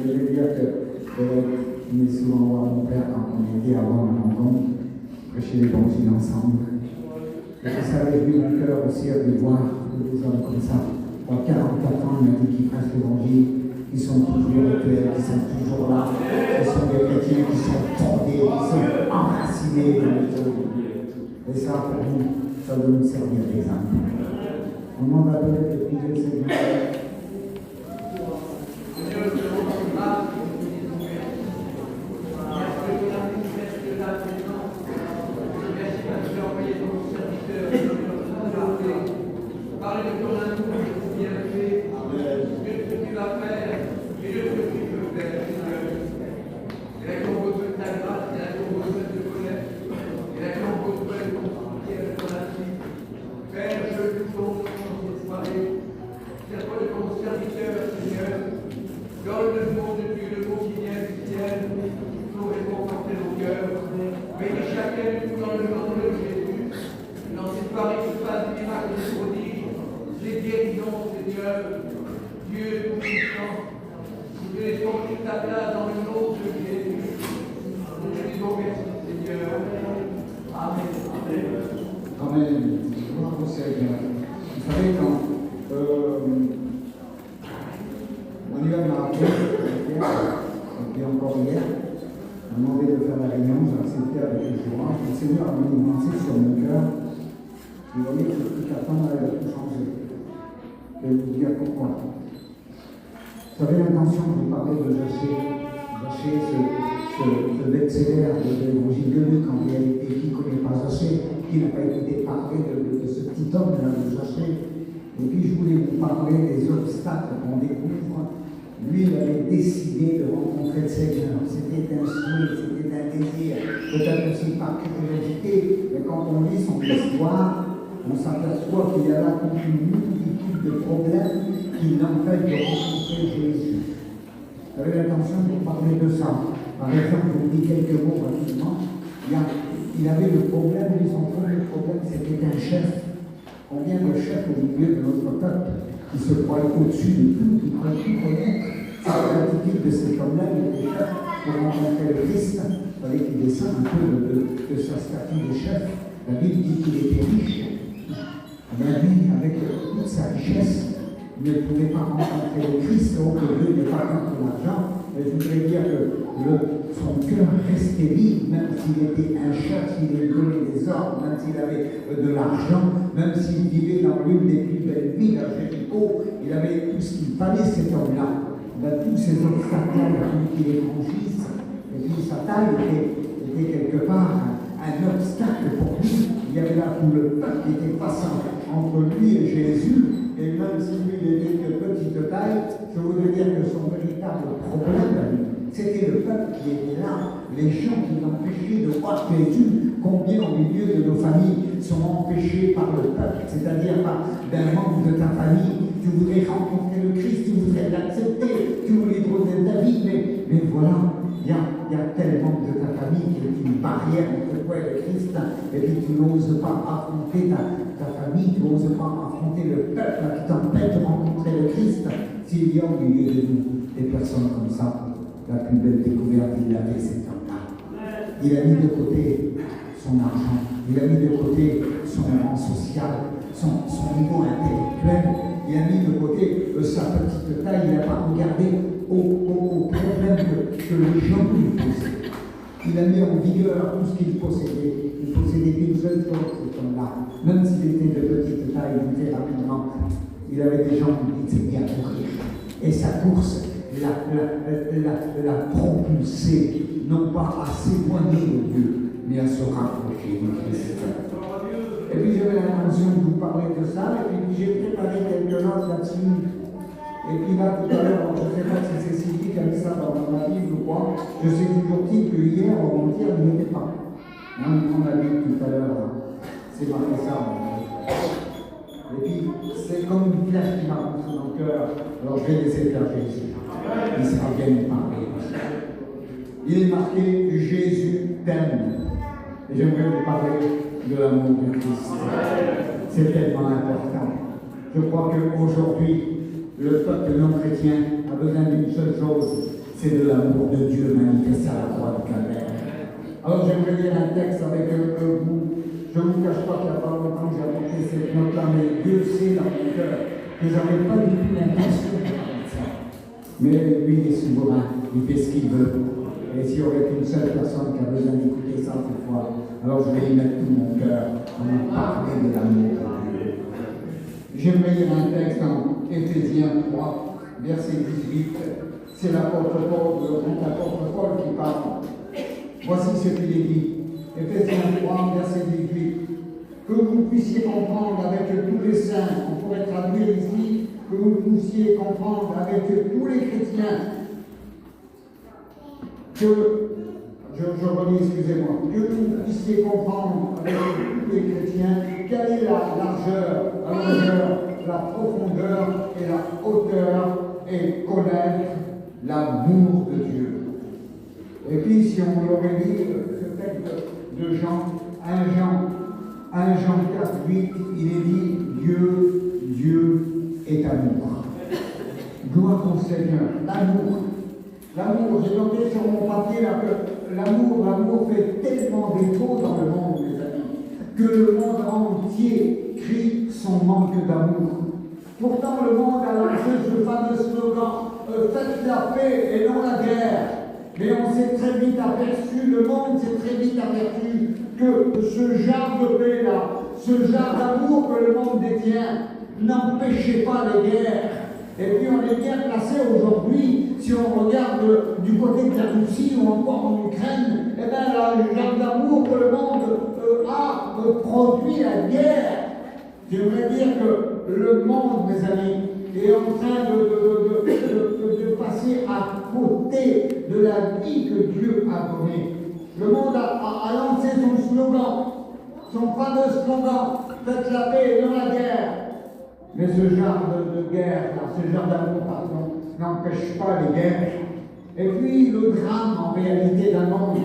voulais dire que je venais souvent voir mon père quand on était avant la rencontre, prêcher l'évangile ensemble. Et ça avait vu mon cœur aussi de voir des hommes comme ça. Dans 44 ans, il m'a dit qu'ils prêchent l'évangile, qui sont toujours actuels, qui sont toujours là, qui sont des chrétiens qui sont fondés, qui sont enracinés dans les choses de Dieu. Et ça, pour nous, ça doit nous servir d'exemple. On demande à Dieu de prier le Seigneur. Parler de ton amour bien fait, de ce que tu vas faire et de ce que tu peux faire, Seigneur. Il a qu'on besoin de ta grâce, il a qu'on besoin de te connaître, il a qu'on besoin de ton soutien, de ton appui. Père, je te prie dans cette soirée, serre-toi de ton serviteur, Seigneur. Donne-nous de Dieu le mot qui vient du ciel pour réconforter nos cœurs. Bénis chacun de nous dans le nom de Jésus. Dans cette soirée qui se passe des miracles et des prodiges, les guérisons, Seigneur, Dieu tout-puissant, nous te laissons toute ta place dans le nom de Jésus. Nous te disons merci, Seigneur. Amen. Amen. Gloire au Seigneur. Vous savez, quand on y va me rappeler, et encore hier, on m'a demandé de faire la réunion, j'ai accepté avec le jour. Le Seigneur a mis une pensée sur mon cœur. Et vous voyez que ce truc à temps, elle a tout changé. Je vais vous dire pourquoi. J'avais l'intention de vous parler de Zachée, ce best-seller de l'évangile de Luc, en réalité, qui ne connaît pas Zachée, qui n'a pas écouté parler de ce petit homme-là, de Zachée. Et puis je voulais vous parler des obstacles qu'on découvre. Lui, il avait décidé de rencontrer le Seigneur. C'était un souhait, c'était un désir, peut-être aussi par curiosité. Mais quand on lit son histoire, on s'aperçoit qu'il y a là toute une multitude de problèmes qui l'empêchent de rencontrer Jésus. J'avais l'intention de vous parler de ça. Par exemple, je vous dis quelques mots rapidement. Il avait le problème, son premier problème, c'était un chef. Combien de chefs au milieu de notre peuple qui se croient au-dessus de tout, qui croient tout connaître? C'est l'attitude de cet homme-là, il était chef pour rencontrer le Christ. Il fallait qu'il descende un peu de sa statue de chef. La Bible dit qu'il était riche. Mais lui, avec toute sa richesse, ne pouvait pas rencontrer le Christ, donc Dieu n'est pas contre l'argent. Mais je voudrais dire que son cœur restait libre, même s'il était un chef, s'il avait donné des ordres, même s'il avait de l'argent, même s'il vivait dans l'une des plus belles villes à Jéricho, il avait tout ce qu'il fallait, cet homme-là. Il a tous ces obstacles-là, il a fallu qu'il les franchisse. Et puis sa taille était quelque part un obstacle pour lui. Il y avait là tout le peuple qui était passant entre lui et Jésus. Et même si lui était de petite taille, je voudrais dire que son véritable problème, c'était le peuple qui était là, les gens qui l'empêchaient de voir Jésus. Combien au milieu de nos familles sont empêchés par le peuple, c'est-à-dire par d'un membre de ta famille. Tu voudrais rencontrer le Christ, tu voudrais l'accepter, tu voulais poser ta vie, mais voilà, il y a tel membre de ta famille qui est une barrière entre toi et le Christ, et puis tu n'oses pas affronter ta famille, tu n'oses pas affronter le peuple qui t'empêche de rencontrer le Christ. S'il y a au milieu de nous des personnes comme ça, la plus belle découverte, il avait cet homme-là. Il a mis de côté son argent, il a mis de côté son rang social, son niveau intellectuel, il a mis de côté sa petite taille, il n'a pas regardé au problème que les gens lui posaient. Il a mis en vigueur tout ce qu'il possédait. Il possédait une seule chose, cet homme-là. Même s'il était de petite taille, il était rapidement. Il avait des gens qui étaient bien courir. Et sa course l'a propulsé, non pas à s'éloigner de Dieu, mais à se rapprocher de Christ. Et puis j'avais l'intention de vous parler de ça, et puis j'ai préparé quelques notes là-dessus. Et puis là, tout à l'heure, je ne sais pas si c'est Sylvie qui a mis ça dans ma Bible ou quoi, je sais toujours que hier, au mentir, il n'y était pas. On prend la Bible tout à l'heure, c'est marqué ça. Et puis, c'est comme une flèche qui m'a rentré dans le cœur, alors je vais laisser faire Jésus. Il sera bien parlé. Il est marqué Jésus t'aime. Et j'aimerais vous parler de l'amour de Christ. C'est tellement important. Je crois qu'aujourd'hui, le peuple non chrétien a besoin d'une seule chose, c'est de l'amour de Dieu manifesté à la croix du Calvaire. Alors j'aimerais lire un texte avec vous. Je ne vous cache pas qu'il n'y a pas longtemps que j'ai apporté cette note-là, mais Dieu sait dans mon cœur que je n'avais pas du tout l'intention de parler de ça. Mais lui, il est souverain, il fait ce qu'il veut. Et s'il y aurait qu'une seule personne qui a besoin d'écouter ça cette fois, alors je vais y mettre tout mon cœur pour nous parler de l'amour de Dieu. J'aimerais lire un texte dans Éphésiens 3, verset 18. C'est l'apôtre Paul qui parle. Voici ce qu'il est dit. Éphésiens 3, verset 18. Que vous puissiez comprendre avec tous les saints, on pourrait traduire ici, que vous puissiez comprendre avec tous les chrétiens, que, je relis, excusez-moi, que vous puissiez comprendre avec tous les chrétiens quelle est la largeur, la longueur, la profondeur et la hauteur, et connaître l'amour de Dieu. Et puis, si on aurait lu ce texte de Jean, 1 Jean 4, 8, il est dit Dieu est amour. Gloire au Seigneur, l'amour. L'amour, j'ai noté sur mon papier là que l'amour fait tellement défaut dans le monde, mes amis, que le monde entier crie son manque d'amour. Pourtant, le monde a lancé ce fameux slogan faites la paix et non la guerre. Mais on s'est très vite aperçu, le monde s'est très vite aperçu que ce genre de paix-là, ce genre d'amour que le monde détient, n'empêchait pas les guerres. Et puis on est bien placé aujourd'hui, si on regarde du côté de la Russie ou encore en Ukraine, eh bien le genre d'amour que le monde a produit la guerre. J'aimerais dire que le monde, mes amis, est en train de passer à côté de la vie que Dieu a donnée. Le monde a lancé son slogan, son fameux slogan, faites la paix et non la guerre. Mais ce genre de guerre, ce genre d'amour, pardon, n'empêche pas les guerres. Et puis le drame en réalité d'un monde.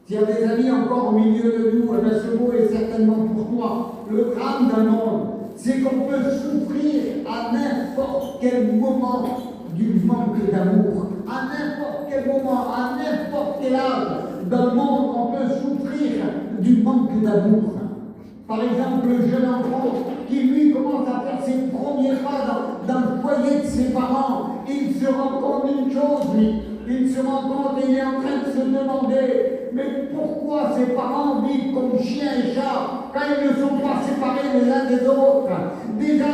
S'il y a des amis encore au milieu de nous, eh bien, ce mot est certainement pour toi. Le drame d'un monde, c'est qu'on peut souffrir à n'importe quel moment du manque d'amour. À n'importe quel moment, à n'importe quel âge dans le monde, on peut souffrir du manque d'amour. Par exemple, le jeune enfant qui, lui, commence à faire ses premiers pas dans le foyer de ses parents, il se rend compte d'une chose, lui. Il se rend compte et il est en train de se demander mais pourquoi ses parents vivent comme chien et chat quand ils ne sont pas séparés les uns des autres. Déjà,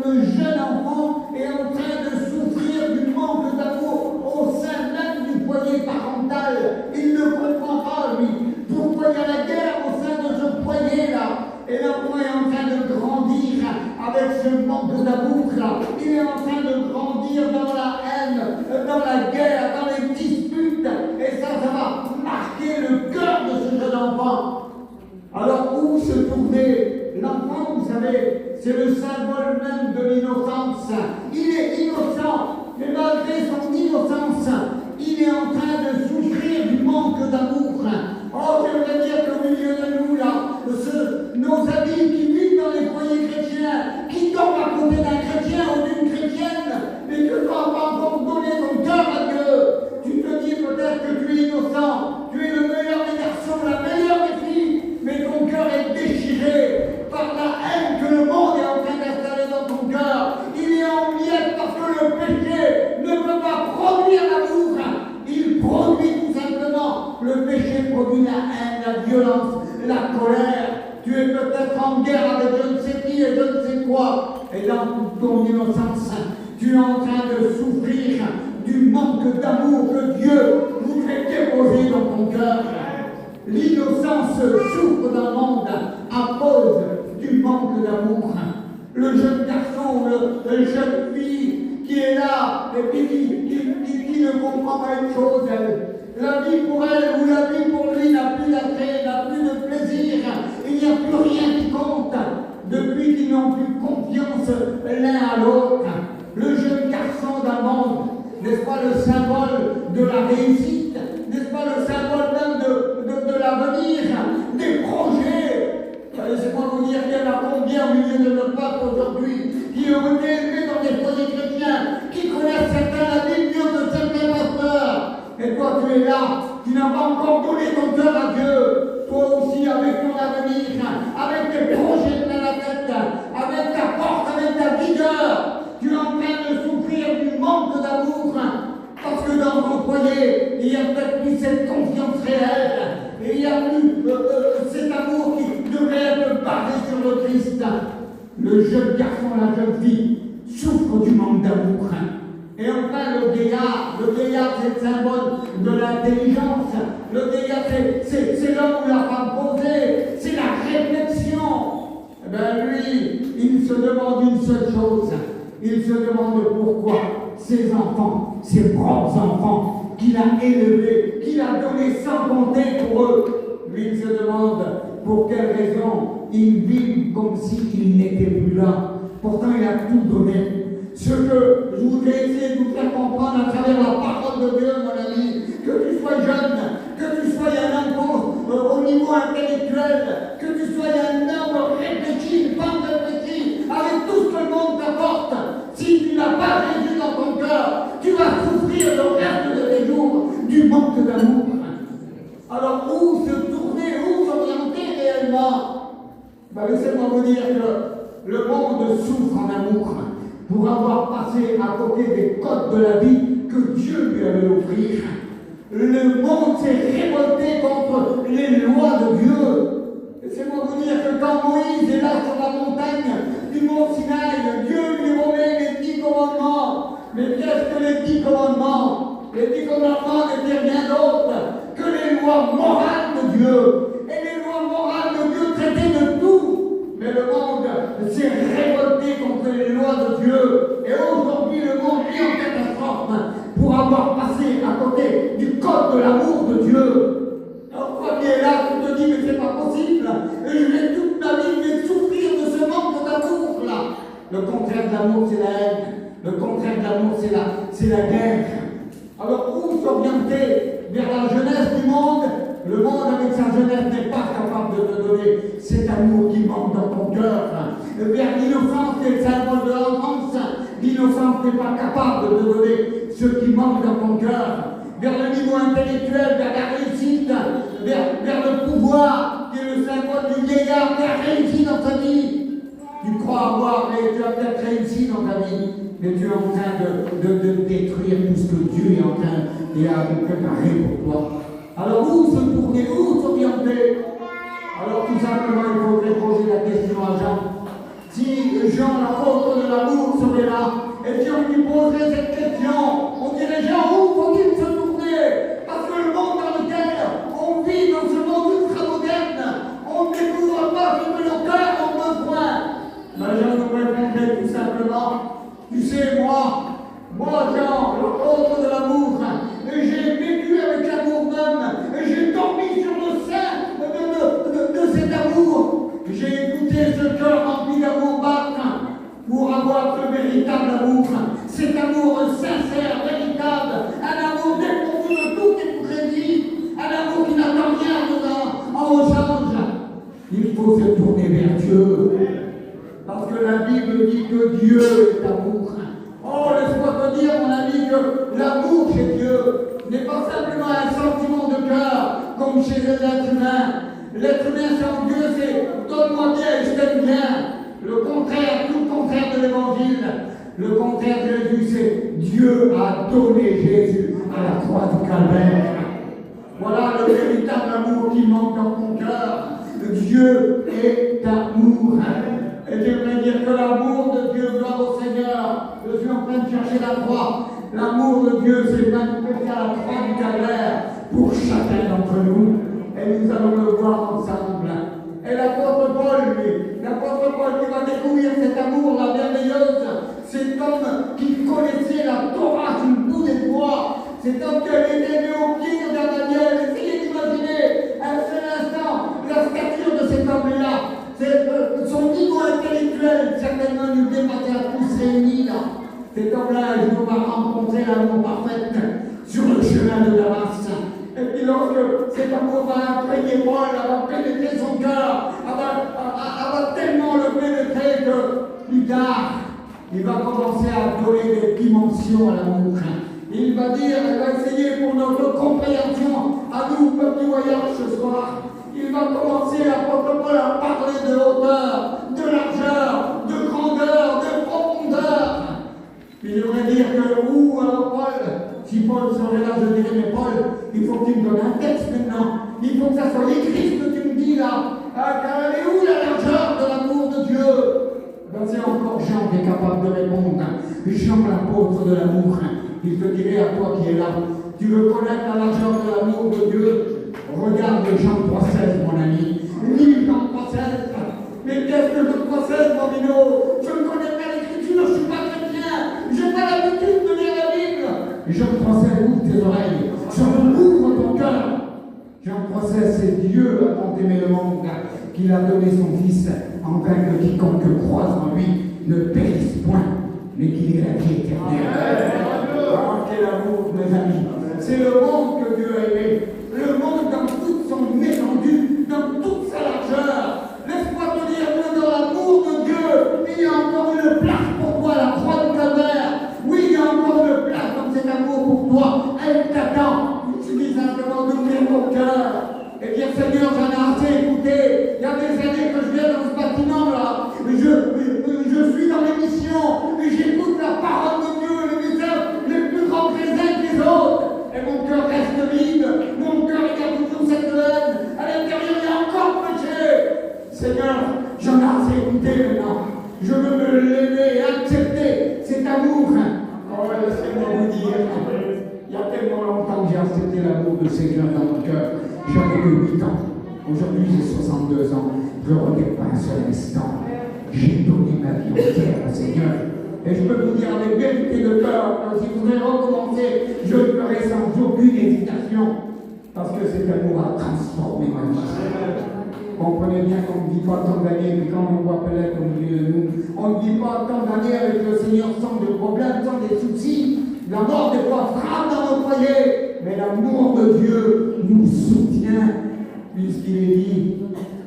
le jeune enfant est en train de souffrir du manque d'amour au sein même du foyer parental. Il ne comprend pas, lui, pourquoi il y a la guerre au sein de ce foyer-là. Et l'enfant est en train de grandir avec ce manque d'amour-là. Il est en train de grandir dans la haine, dans la guerre, dans les disputes. Et ça va marquer le cœur de ce jeune enfant. Alors, où se tourner? L'enfant, vous savez, c'est le symbole même de l'innocence. Il est innocent, mais malgré son innocence, il est en train de souffrir du manque d'amour. Oh, j'aimerais dire qu'au milieu de nous, là, nos amis qui vivent dans les foyers chrétiens, qui dorment à côté d'un chrétien ou d'une chrétienne, mais que tu n'as pas encore donné ton cœur à Dieu. Tu te dis peut-être que tu es innocent, tu es le meilleur des garçons, la meilleure des filles, mais ton cœur est déchiré par la haine que le monde est en train d'installer dans ton cœur. Il est en miettes parce que le péché ne peut pas produire l'amour. Il produit tout simplement. Le péché produit la haine, la violence, la colère. Tu es peut-être en guerre avec je ne sais qui et je ne sais quoi. Et dans toute ton innocence, tu es en train de souffrir du manque d'amour que Dieu voudrait déposer dans ton cœur. L'innocence souffre dans le monde à cause du manque d'amour. Le jeune garçon, la jeune fille qui est là et qui ne comprend pas une chose, la vie pour elle ou la vie pour lui n'a plus d'attrait, n'a plus de plaisir, il n'y a plus rien qui compte depuis qu'ils n'ont plus confiance l'un à l'autre. Le jeune garçon d'un monde, n'est-ce pas le symbole de la réussite, n'est-ce pas le symbole même de l'avenir, des projets. Laissez-moi vous dire qu'il y en a combien au milieu de notre peuple aujourd'hui qui ont été élevés dans des foyers chrétiens, qui connaissent certains la Bible mieux que certains pasteurs, tu es là, tu n'as pas encore donné ton cœur à Dieu, toi aussi avec ton avenir, avec tes projets plein la tête, avec ta force, avec ta vigueur, tu es en train de souffrir du manque d'amour, parce que dans ton foyer, il n'y a peut-être plus cette confiance réelle, et il n'y a plus cet amour qui devrait être basé sur le Christ. Le jeune garçon, la jeune fille, souffre du manque d'amour. Et enfin, le vieillard, c'est le symbole de l'intelligence. Le vieillard, c'est l'homme ou la femme posée, c'est la réflexion. Eh bien, lui, il se demande une seule chose. Il se demande pourquoi ses enfants, ses propres enfants, qu'il a élevés, qu'il a donnés sans compter pour eux. Lui, il se demande pour quelle raison ils vivent comme s'ils n'étaient plus là. Pourtant, il a tout donné. Ce que je voudrais essayer de vous faire comprendre à travers la parole de Dieu, mon ami, que tu sois jeune, que tu sois un homme au niveau intellectuel, que tu sois un homme réfléchi, une femme réfléchie, avec tout ce que le monde t'apporte, si tu n'as pas Jésus dans ton cœur, tu vas souffrir le reste de tes jours du manque d'amour. Alors, où se tourner, où s'orienter réellement? Laissez-moi vous dire que le monde souffre en amour pour avoir passé à côté des codes de la vie que Dieu lui avait offrir. Le monde s'est révolté contre les lois de Dieu. Laissez-moi vous dire que quand Moïse est là sur la montagne du mont Sinaï, Dieu lui remet les 10 commandements. Mais qu'est-ce que les 10 commandements? Les 10 commandements n'étaient rien d'autre que les lois morales de Dieu. Et les lois morales de Dieu traitaient de tout. Mais le monde s'est révolté contre les lois de Dieu. Et aujourd'hui, le monde est en catastrophe pour avoir passé à côté du code de l'amour de Dieu. Alors, toi qui es là, tu te dis, mais c'est pas possible. Et je vais toute ma vie souffrir de ce manque d'amour-là. Le contraire de l'amour, c'est la haine. Le contraire de l'amour, c'est la guerre. Alors, où s'orienter? Vers la jeunesse du monde? Le monde avec sa jeunesse n'est pas capable de te donner cet amour qui manque dans ton cœur. Vers l'innocence qui est le symbole de l'enfance, l'innocence n'est pas capable de te donner ce qui manque dans ton cœur. Vers le niveau intellectuel, vers la réussite, vers le pouvoir qui est le symbole du vieillard qui a réussi dans sa vie. Tu crois avoir, mais tu as peut-être réussi dans ta vie, mais tu es en train de détruire tout ce que Dieu est en train de préparer pour toi. Alors où se tourner, où s'orienter? Alors tout simplement, il faudrait poser la question à Jean. Si Jean, l'apôtre de l'amour, serait là, et si on lui poserait cette question, on dirait Jean, où faut-il se tourner? Parce que le monde dans lequel on vit, dans ce monde ultra-moderne, on ne découvre pas ce que nos cœurs ont besoin. Jean nous répondrait tout simplement, tu sais, moi Jean, l'apôtre de l'amour, j'ai vécu avec l'amour même, et j'ai dormi sur le sein de cet amour. J'ai écouté ce cœur rempli d'amour battre pour avoir ce véritable amour, cet amour sincère, véritable, un amour dépourvu de toute hypocrisie, un amour qui n'attend rien en rechange. Il faut se tourner vers Dieu, parce que la Bible dit que Dieu est amour. Oh, laisse-moi te dire, mon ami, que l'amour chez Dieu n'est pas simplement un sentiment de cœur, comme chez l'être humain. L'être humain sans Dieu, c'est donne-moi bien et je t'aime bien. Le contraire, tout le contraire de l'évangile. Le contraire de Jésus, c'est Dieu a donné Jésus à la croix du calvaire. Voilà le véritable amour qui manque dans ton cœur. Dieu est amour. Et j'aimerais dire que l'amour de Dieu, gloire au Seigneur, je suis en train de chercher la croix. L'amour de Dieu s'est manifesté à la croix du calvaire pour chacun d'entre nous. Et nous allons le voir ensemble. Et l'apôtre Paul, lui, l'apôtre Paul qui va découvrir cet amour, la merveilleuse, cet homme qui connaissait la Torah sur le bout des doigts, cet homme qui avait été né au pied de Daniel. Essayez d'imaginer un seul instant la stature de cet homme-là. Son niveau intellectuel, certainement, nous dépassait à tous réunis là. Cet homme-là, un jour, va rencontrer l'amour parfait sur le chemin de Damas. Et puis lorsque cet amour va imprégner Paul, va pénétrer son cœur, va tellement le pénétrer que plus tard, il va commencer à donner des dimensions à l'amour. Il va dire, il va essayer pour notre compréhension à nous, peuple du voyage ce soir. Il va commencer à parler de hauteur, de largeur, de grandeur, de profondeur. Il voudrait dire que, alors Paul, si Paul serait là, je dirais, mais Paul, il faut que tu me donnes un texte maintenant. Il faut que ça soit écrit ce que tu me dis là. Elle est où la largeur de l'amour de Dieu? Ben, c'est encore Jean qui est capable de répondre. Jean, l'apôtre de l'amour. Il te dirait à toi qui es là, tu veux connaître la largeur de l'amour de Dieu? Regarde Jean 3,16, mon ami. Lis Jean 3,16. Mais qu'est-ce que Jean 3,16, Bambino? Je ne connais pas l'écriture, je ne suis pas chrétien. Je n'ai pas l'habitude de lire la Bible. Jean 3,16, ouvre tes oreilles. Ouvre ton cœur. Jean 3,16, c'est Dieu a tant aimé le monde qu'il a donné son Fils, afin que quiconque croise en lui ne périsse point, mais qu'il ait la vie éternelle. Oh, quel amour, mes amis! C'est le monde que Dieu a aimé, le monde dans toute son étendue, dans toute sa largeur. Laisse-moi te dire que dans l'amour de Dieu, il y a encore une place pour toi, la croix de Calvaire. Oui, il y a encore une place dans cet amour pour toi. Elle t'attend. Il suffit simplement d'ouvrir ton cœur. Et dire, Seigneur, j'en ai assez écouté. Il y a des années que je viens dans ce bâtiment-là. Je suis dans l'émission. Et j'écoute la parole de Dieu, les messages les plus grands chrétiens que les autres. Et mon cœur reste vide. Mon cœur, il y a toujours cette haine. À l'intérieur, il y a encore péché. Seigneur, j'en ai assez écouté maintenant. Je veux me lever et accepter cet amour. Oh, laissez-moi vous dire. Il y a tellement longtemps que j'ai accepté l'amour du Seigneur dans mon cœur. J'avais que 8 ans. Aujourd'hui, j'ai 62 ans. Je ne regrette pas un seul instant. J'ai donné ma vie entière au Seigneur. Et je peux vous dire avec vérité de cœur que si vous voulez recommencer, je le ferai sans aucune hésitation. Parce que cet amour a transformé ma vie. Comprenez bien qu'on ne vit pas tant d'années, mais quand on voit peut-être au milieu de nous, on ne vit pas tant d'années avec le Seigneur sans de problèmes, sans des soucis. La mort des fois frappe dans nos foyers, mais l'amour de Dieu nous soutient, puisqu'il est dit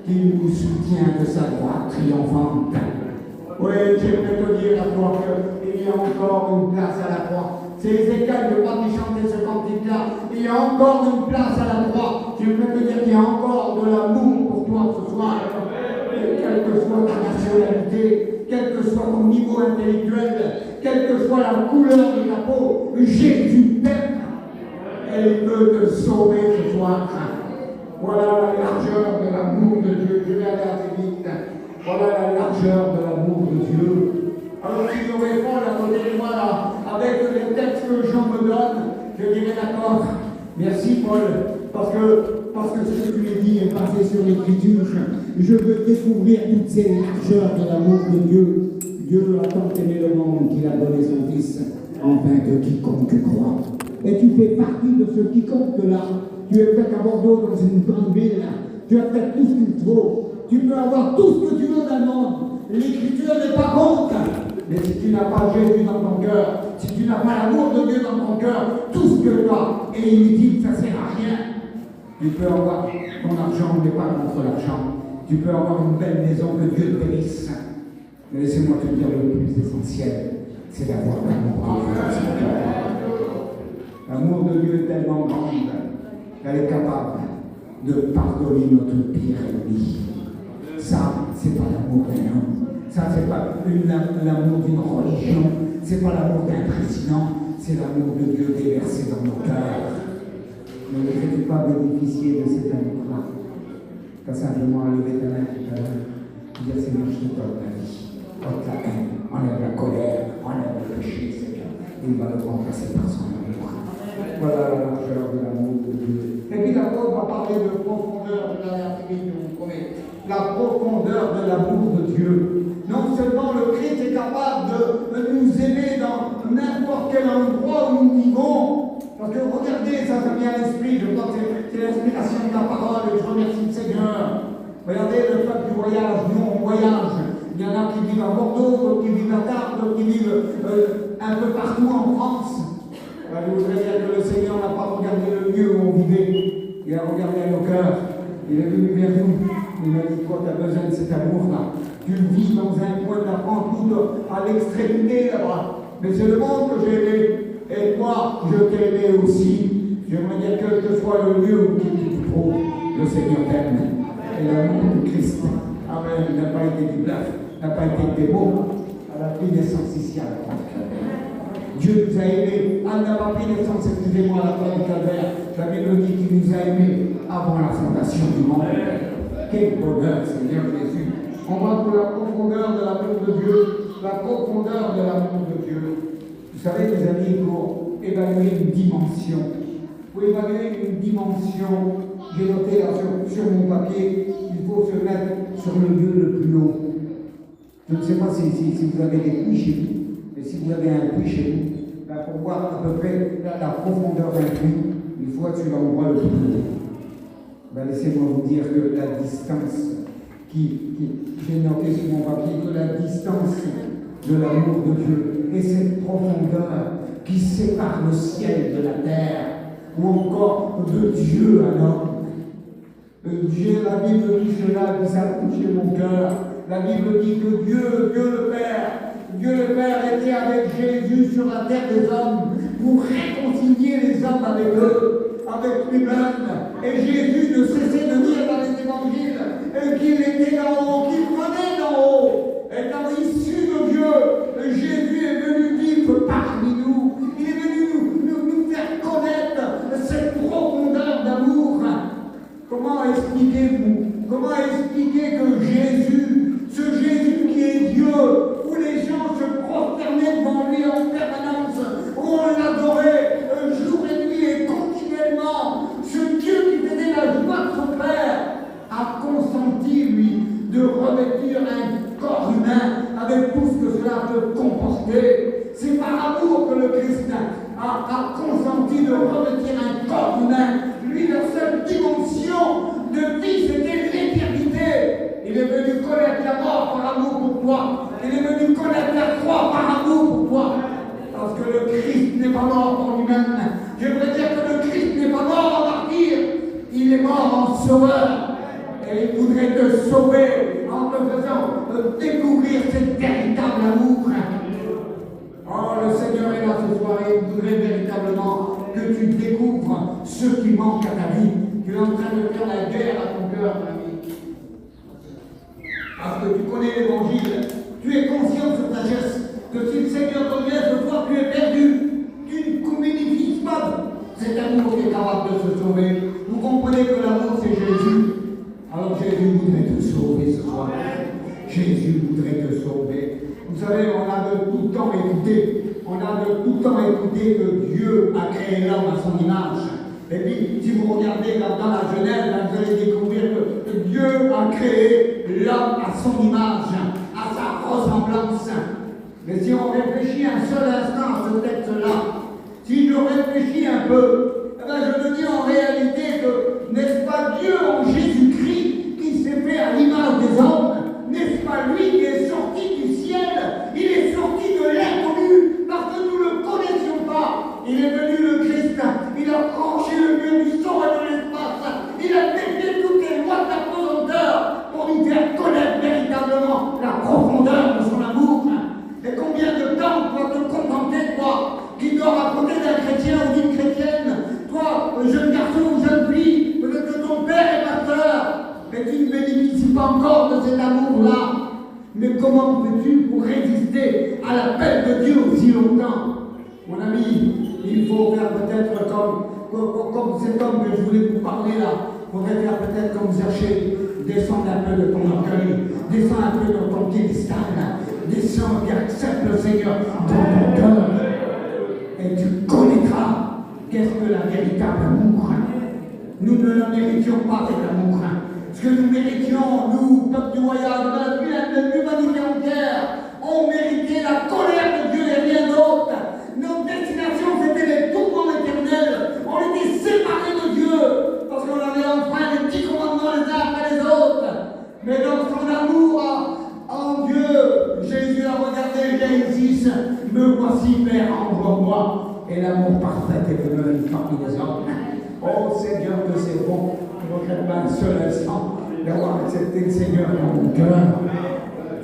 qu'il nous soutient de sa droite triomphante. Oui, j'aimerais te dire à toi qu'il y a encore une place à la croix. C'est Ézéchiel de pas chanter ce cantique-là. Il y a encore une place à la croix. J'aimerais te dire qu'il y a encore de l'amour pour toi ce soir. Et quelle que soit ta nationalité, quel que soit ton niveau intellectuel, quelle que soit la couleur de ta peau, Jésus t'aime. Et il peut te sauver ce soir. Voilà la largeur de l'amour de Dieu. Je vais aller assez vite. Voilà la largeur de l'amour de Dieu. Alors si je réponds à côté de moi là, avec les textes que Jean me donne, je dirais d'accord. Merci Paul, parce que ce que tu m'as dit est basé sur l'écriture. Je veux découvrir toutes ces largeurs de l'amour de Dieu. Dieu a tant aimé le monde qu'il a donné son Fils, afin que quiconque croit. Et tu fais partie de ce quiconque là. Tu es peut-être à Bordeaux dans une grande ville. Tu as peut-être tout ce qu'il faut. Tu peux avoir tout ce que tu veux dans le monde. L'écriture n'est pas contre. Mais si tu n'as pas Jésus dans ton cœur, si tu n'as pas l'amour de Dieu dans ton cœur, tout ce que tu as est inutile, ça ne sert à rien. Tu peux avoir ton argent, mais pas contre l'argent. Tu peux avoir une belle maison, que Dieu te bénisse. Mais laissez-moi te dire le plus essentiel, c'est d'avoir l'amour de Dieu dans son cœur. L'amour de Dieu est tellement grand qu'elle est capable de pardonner notre pire ennemi. Ça, c'est pas l'amour d'un homme. Ça, c'est pas l'amour d'une religion. C'est pas l'amour d'un président. C'est l'amour de Dieu déversé dans nos cœurs. Ne veux-tu pas bénéficier de cet amour-là? T'as simplement à lever ta main tout à l'heure. Dire, Seigneur, je te donne ma vie. Ôte la haine, enlève la colère, enlève le péché, Seigneur. Il va le remplacer par son amour. Voilà la largeur de l'amour de Dieu. Et puis l'apôtre va parler de profondeur de la vérité, je vous promets. La profondeur de l'amour de Dieu. Non seulement le Christ est capable de nous aimer dans n'importe quel endroit où nous vivons. Parce que regardez, ça vient à l'esprit, je pense que c'est l'inspiration de la parole et je remercie le Seigneur. Regardez le peuple du voyage, nous on voyage. Il y en a qui vivent à Bordeaux, d'autres qui vivent à Tarbes, d'autres qui vivent un peu partout en France. Je voudrais dire que le Seigneur n'a pas regardé le lieu où on vivait, il a regardé à nos cœurs. Il est venu vers nous. Il m'a dit, toi, tu as besoin de cet amour-là. Tu vis dans un coin de la France, tout à l'extrémité là-bas. Mais c'est le monde que j'ai aimé. Et moi, je t'ai aimé aussi. J'aimerais dire quel que soit le lieu où tu te trouves, le Seigneur t'aime. Et l'amour de Christ, amen, n'a pas été du bluff, n'a pas été des mots, elle a pris naissance ici à la croix du Calvaire. Dieu nous a aimés, elle n'a pas pris naissance, excusez-moi, à la croix du Calvaire. La Bible dit qu'il nous a aimés avant la fondation du monde. Quel bonheur, Seigneur Jésus. On va pour la profondeur de l'amour de Dieu, la profondeur de l'amour de Dieu. Vous savez, mes amis, pour évaluer une dimension, pour évaluer une dimension, j'ai noté là sur mon papier, il faut se mettre sur le lieu le plus haut. Je ne sais pas si vous avez des puits chez vous, mais si vous avez un puits chez vous, là, pour voir à peu près la profondeur d'un puits, il faut être sur l'endroit le plus haut. Ben, laissez-moi vous dire que la distance j'ai noté sur mon papier, que la distance de l'amour de Dieu et cette profondeur qui sépare le ciel de la terre, ou encore de Dieu à l'homme. Dieu, la Bible dit cela, qui ça a touché mon cœur. La Bible dit que Dieu le Père était avec Jésus sur la terre des hommes pour réconcilier les hommes avec eux, avec lui-même. Et Jésus ne cessait de dire dans les évangiles qu'il était d'en haut, qu'il venait d'en haut. Étant issu de Dieu, Jésus est venu vivre parmi nous. Il est venu nous faire connaître cette profondeur d'amour. Comment expliquez-vous? Comment expliquer que Jésus, ce Jésus qui est Dieu, où les gens se prosternaient devant lui en permanence, où on l'adorait jour et nuit et continuellement, ce Dieu qui faisait la joie de son Père, a consenti, lui, de revêtir un corps humain avec tout ce que cela peut comporter. C'est par amour que le Christ a consenti de revêtir un corps humain. Lui, la seule dimension de vie, c'était l'éternité. Il est venu connaître la mort par amour pour toi. Il est venu connaître la croix par amour pour toi. Parce que le Christ n'est pas mort pour lui-même. Je voudrais dire que le Christ n'est pas mort en martyr. Il est mort en sauveur. Et il voudrait te sauver en te faisant découvrir cet véritable amour. Oh, le Seigneur est là ce soir et il voudrait véritablement que tu découvres ce qui manque à ta vie. Tu es en train de faire la guerre à ton cœur, mon ami. Parce que tu connais l'évangile, tu es conscient de ta sagesse, que si le Seigneur te vient ce soir, tu es perdu. Tu ne bénéficies pas cet amour qui est capable de se sauver. Vous comprenez que l'amour c'est Jésus. Alors Jésus voudrait te sauver ce soir. Jésus voudrait te sauver. Vous savez, on a de tout temps écouté. On a de tout temps écouté que Dieu a créé l'homme à son image. Et puis, si vous regardez dans la Genèse, vous allez découvrir que Dieu a créé l'homme à son image, à sa ressemblance. Mais si on réfléchit un seul instant à ce texte-là, si je réfléchis un peu, eh bien je me dis en réalité que, n'est-ce pas Dieu en Jésus-Christ qui s'est fait à l'image des hommes? N'est-ce pas lui qui est sorti du ciel? Il est sorti de l'inconnu parce que nous ne le connaissions pas. Il est venu le Christ, il a franchi le lieu du son et de l'espace, il a défié toutes les lois de la pesanteur pour nous faire connaître véritablement la profondeur de son amour. Et combien de temps tu vas te contenter, toi, qui dors à côté d'un chrétien ou d'une chrétienne, toi, jeune garçon ou jeune fille, peut-être que ton père est pasteur, mais tu ne bénéficies pas encore de cet amour-là. Mais comment fais-tu pour résister à l'appel de Dieu aussi longtemps? Mon ami, il faut faire peut-être comme cet homme que je voulais vous parler là. Il faudrait faire peut-être comme Zachée, descendre un peu de ton orgueil, descendre un peu dans ton piédestal, descends et accepte le Seigneur dans ton cœur. Et tu connaîtras qu'est-ce que la véritable amour. Nous ne le méritions pas cet amour. Ce que nous méritions, nous, peuple du royaume, de l'humanité entière, on méritait la colère de Dieu et rien d'autre. Notre destination, c'était les tourments éternels. On était séparés de Dieu parce qu'on avait enfreint les 10 commandements les uns après les autres. Mais dans son amour en Dieu, Jésus a regardé James 6, me voici, Père, envoie-moi. Et l'amour parfait est venu parmi les hommes. Oh Seigneur, que c'est bon. Je ne regrette pas un seul instant d'avoir accepté le Seigneur dans mon cœur.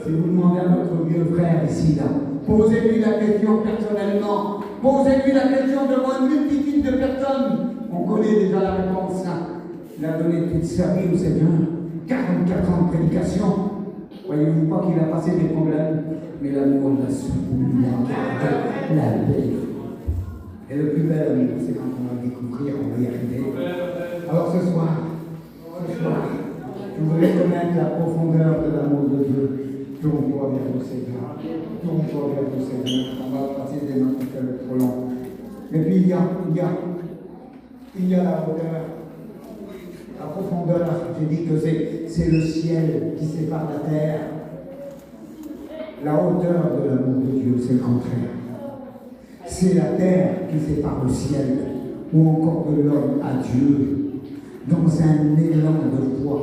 Si vous demandez à notre vieux frère ici, là, posez-lui la question personnellement. Posez-lui la question devant une multitude de personnes. On connaît déjà la réponse. Il a donné toute sa vie au Seigneur. 44 ans de prédication. Voyez-vous pas qu'il a passé des problèmes, mais l'amour l'a soutenu, la belle. Et le plus bel amour, c'est quand on va le découvrir, on va y arriver. Alors ce soir, je voudrais connaître la profondeur de l'amour de Dieu. Tourne-toi vers le Seigneur. Tourne-toi vers le Seigneur. On va passer des notes qui peuvent être trop longues. Et puis il y a la hauteur, la profondeur. J'ai dit que c'est le ciel qui sépare la terre. La hauteur de l'amour de Dieu, c'est le contraire. C'est la terre qui sépare le ciel, ou encore de l'homme à Dieu, dans un élan de foi.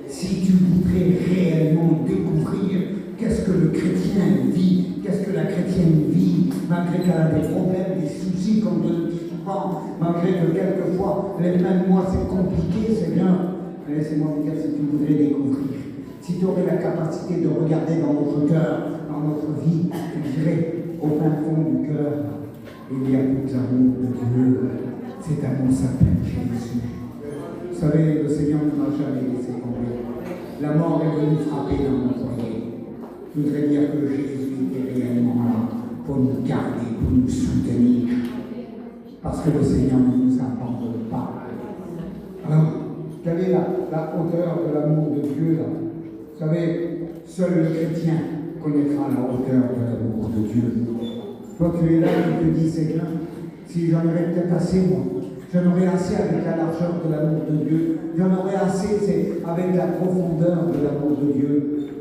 Si tu voudrais réellement découvrir qu'est-ce que le chrétien vit, qu'est-ce que la chrétienne vit, malgré qu'elle a des problèmes, des soucis, comme je le dis souvent, malgré que quelquefois, les fins de mois c'est compliqué, c'est bien. Laissez-moi vous dire, si tu voudrais découvrir, si tu aurais la capacité de regarder dans notre cœur, dans notre vie, tu dirais, au fin fond du cœur, il y a tout l'amour de Dieu. Cet amour s'appelle Jésus. Vous savez, le Seigneur ne m'a jamais laissé tomber. La mort est venue frapper dans mon foyer. Je voudrais dire que Jésus est réellement là pour nous garder, pour nous soutenir. Parce que le Seigneur ne nous abandonne pas. Alors, quelle est la hauteur de l'amour de Dieu là? Vous savez, seul le chrétien connaîtra la hauteur de l'amour de Dieu. Toi, tu es là et tu te dis, Seigneur, si j'en aurais peut-être assez, moi, j'en aurais assez avec la largeur de l'amour de Dieu, j'en aurais assez avec la profondeur de l'amour de Dieu.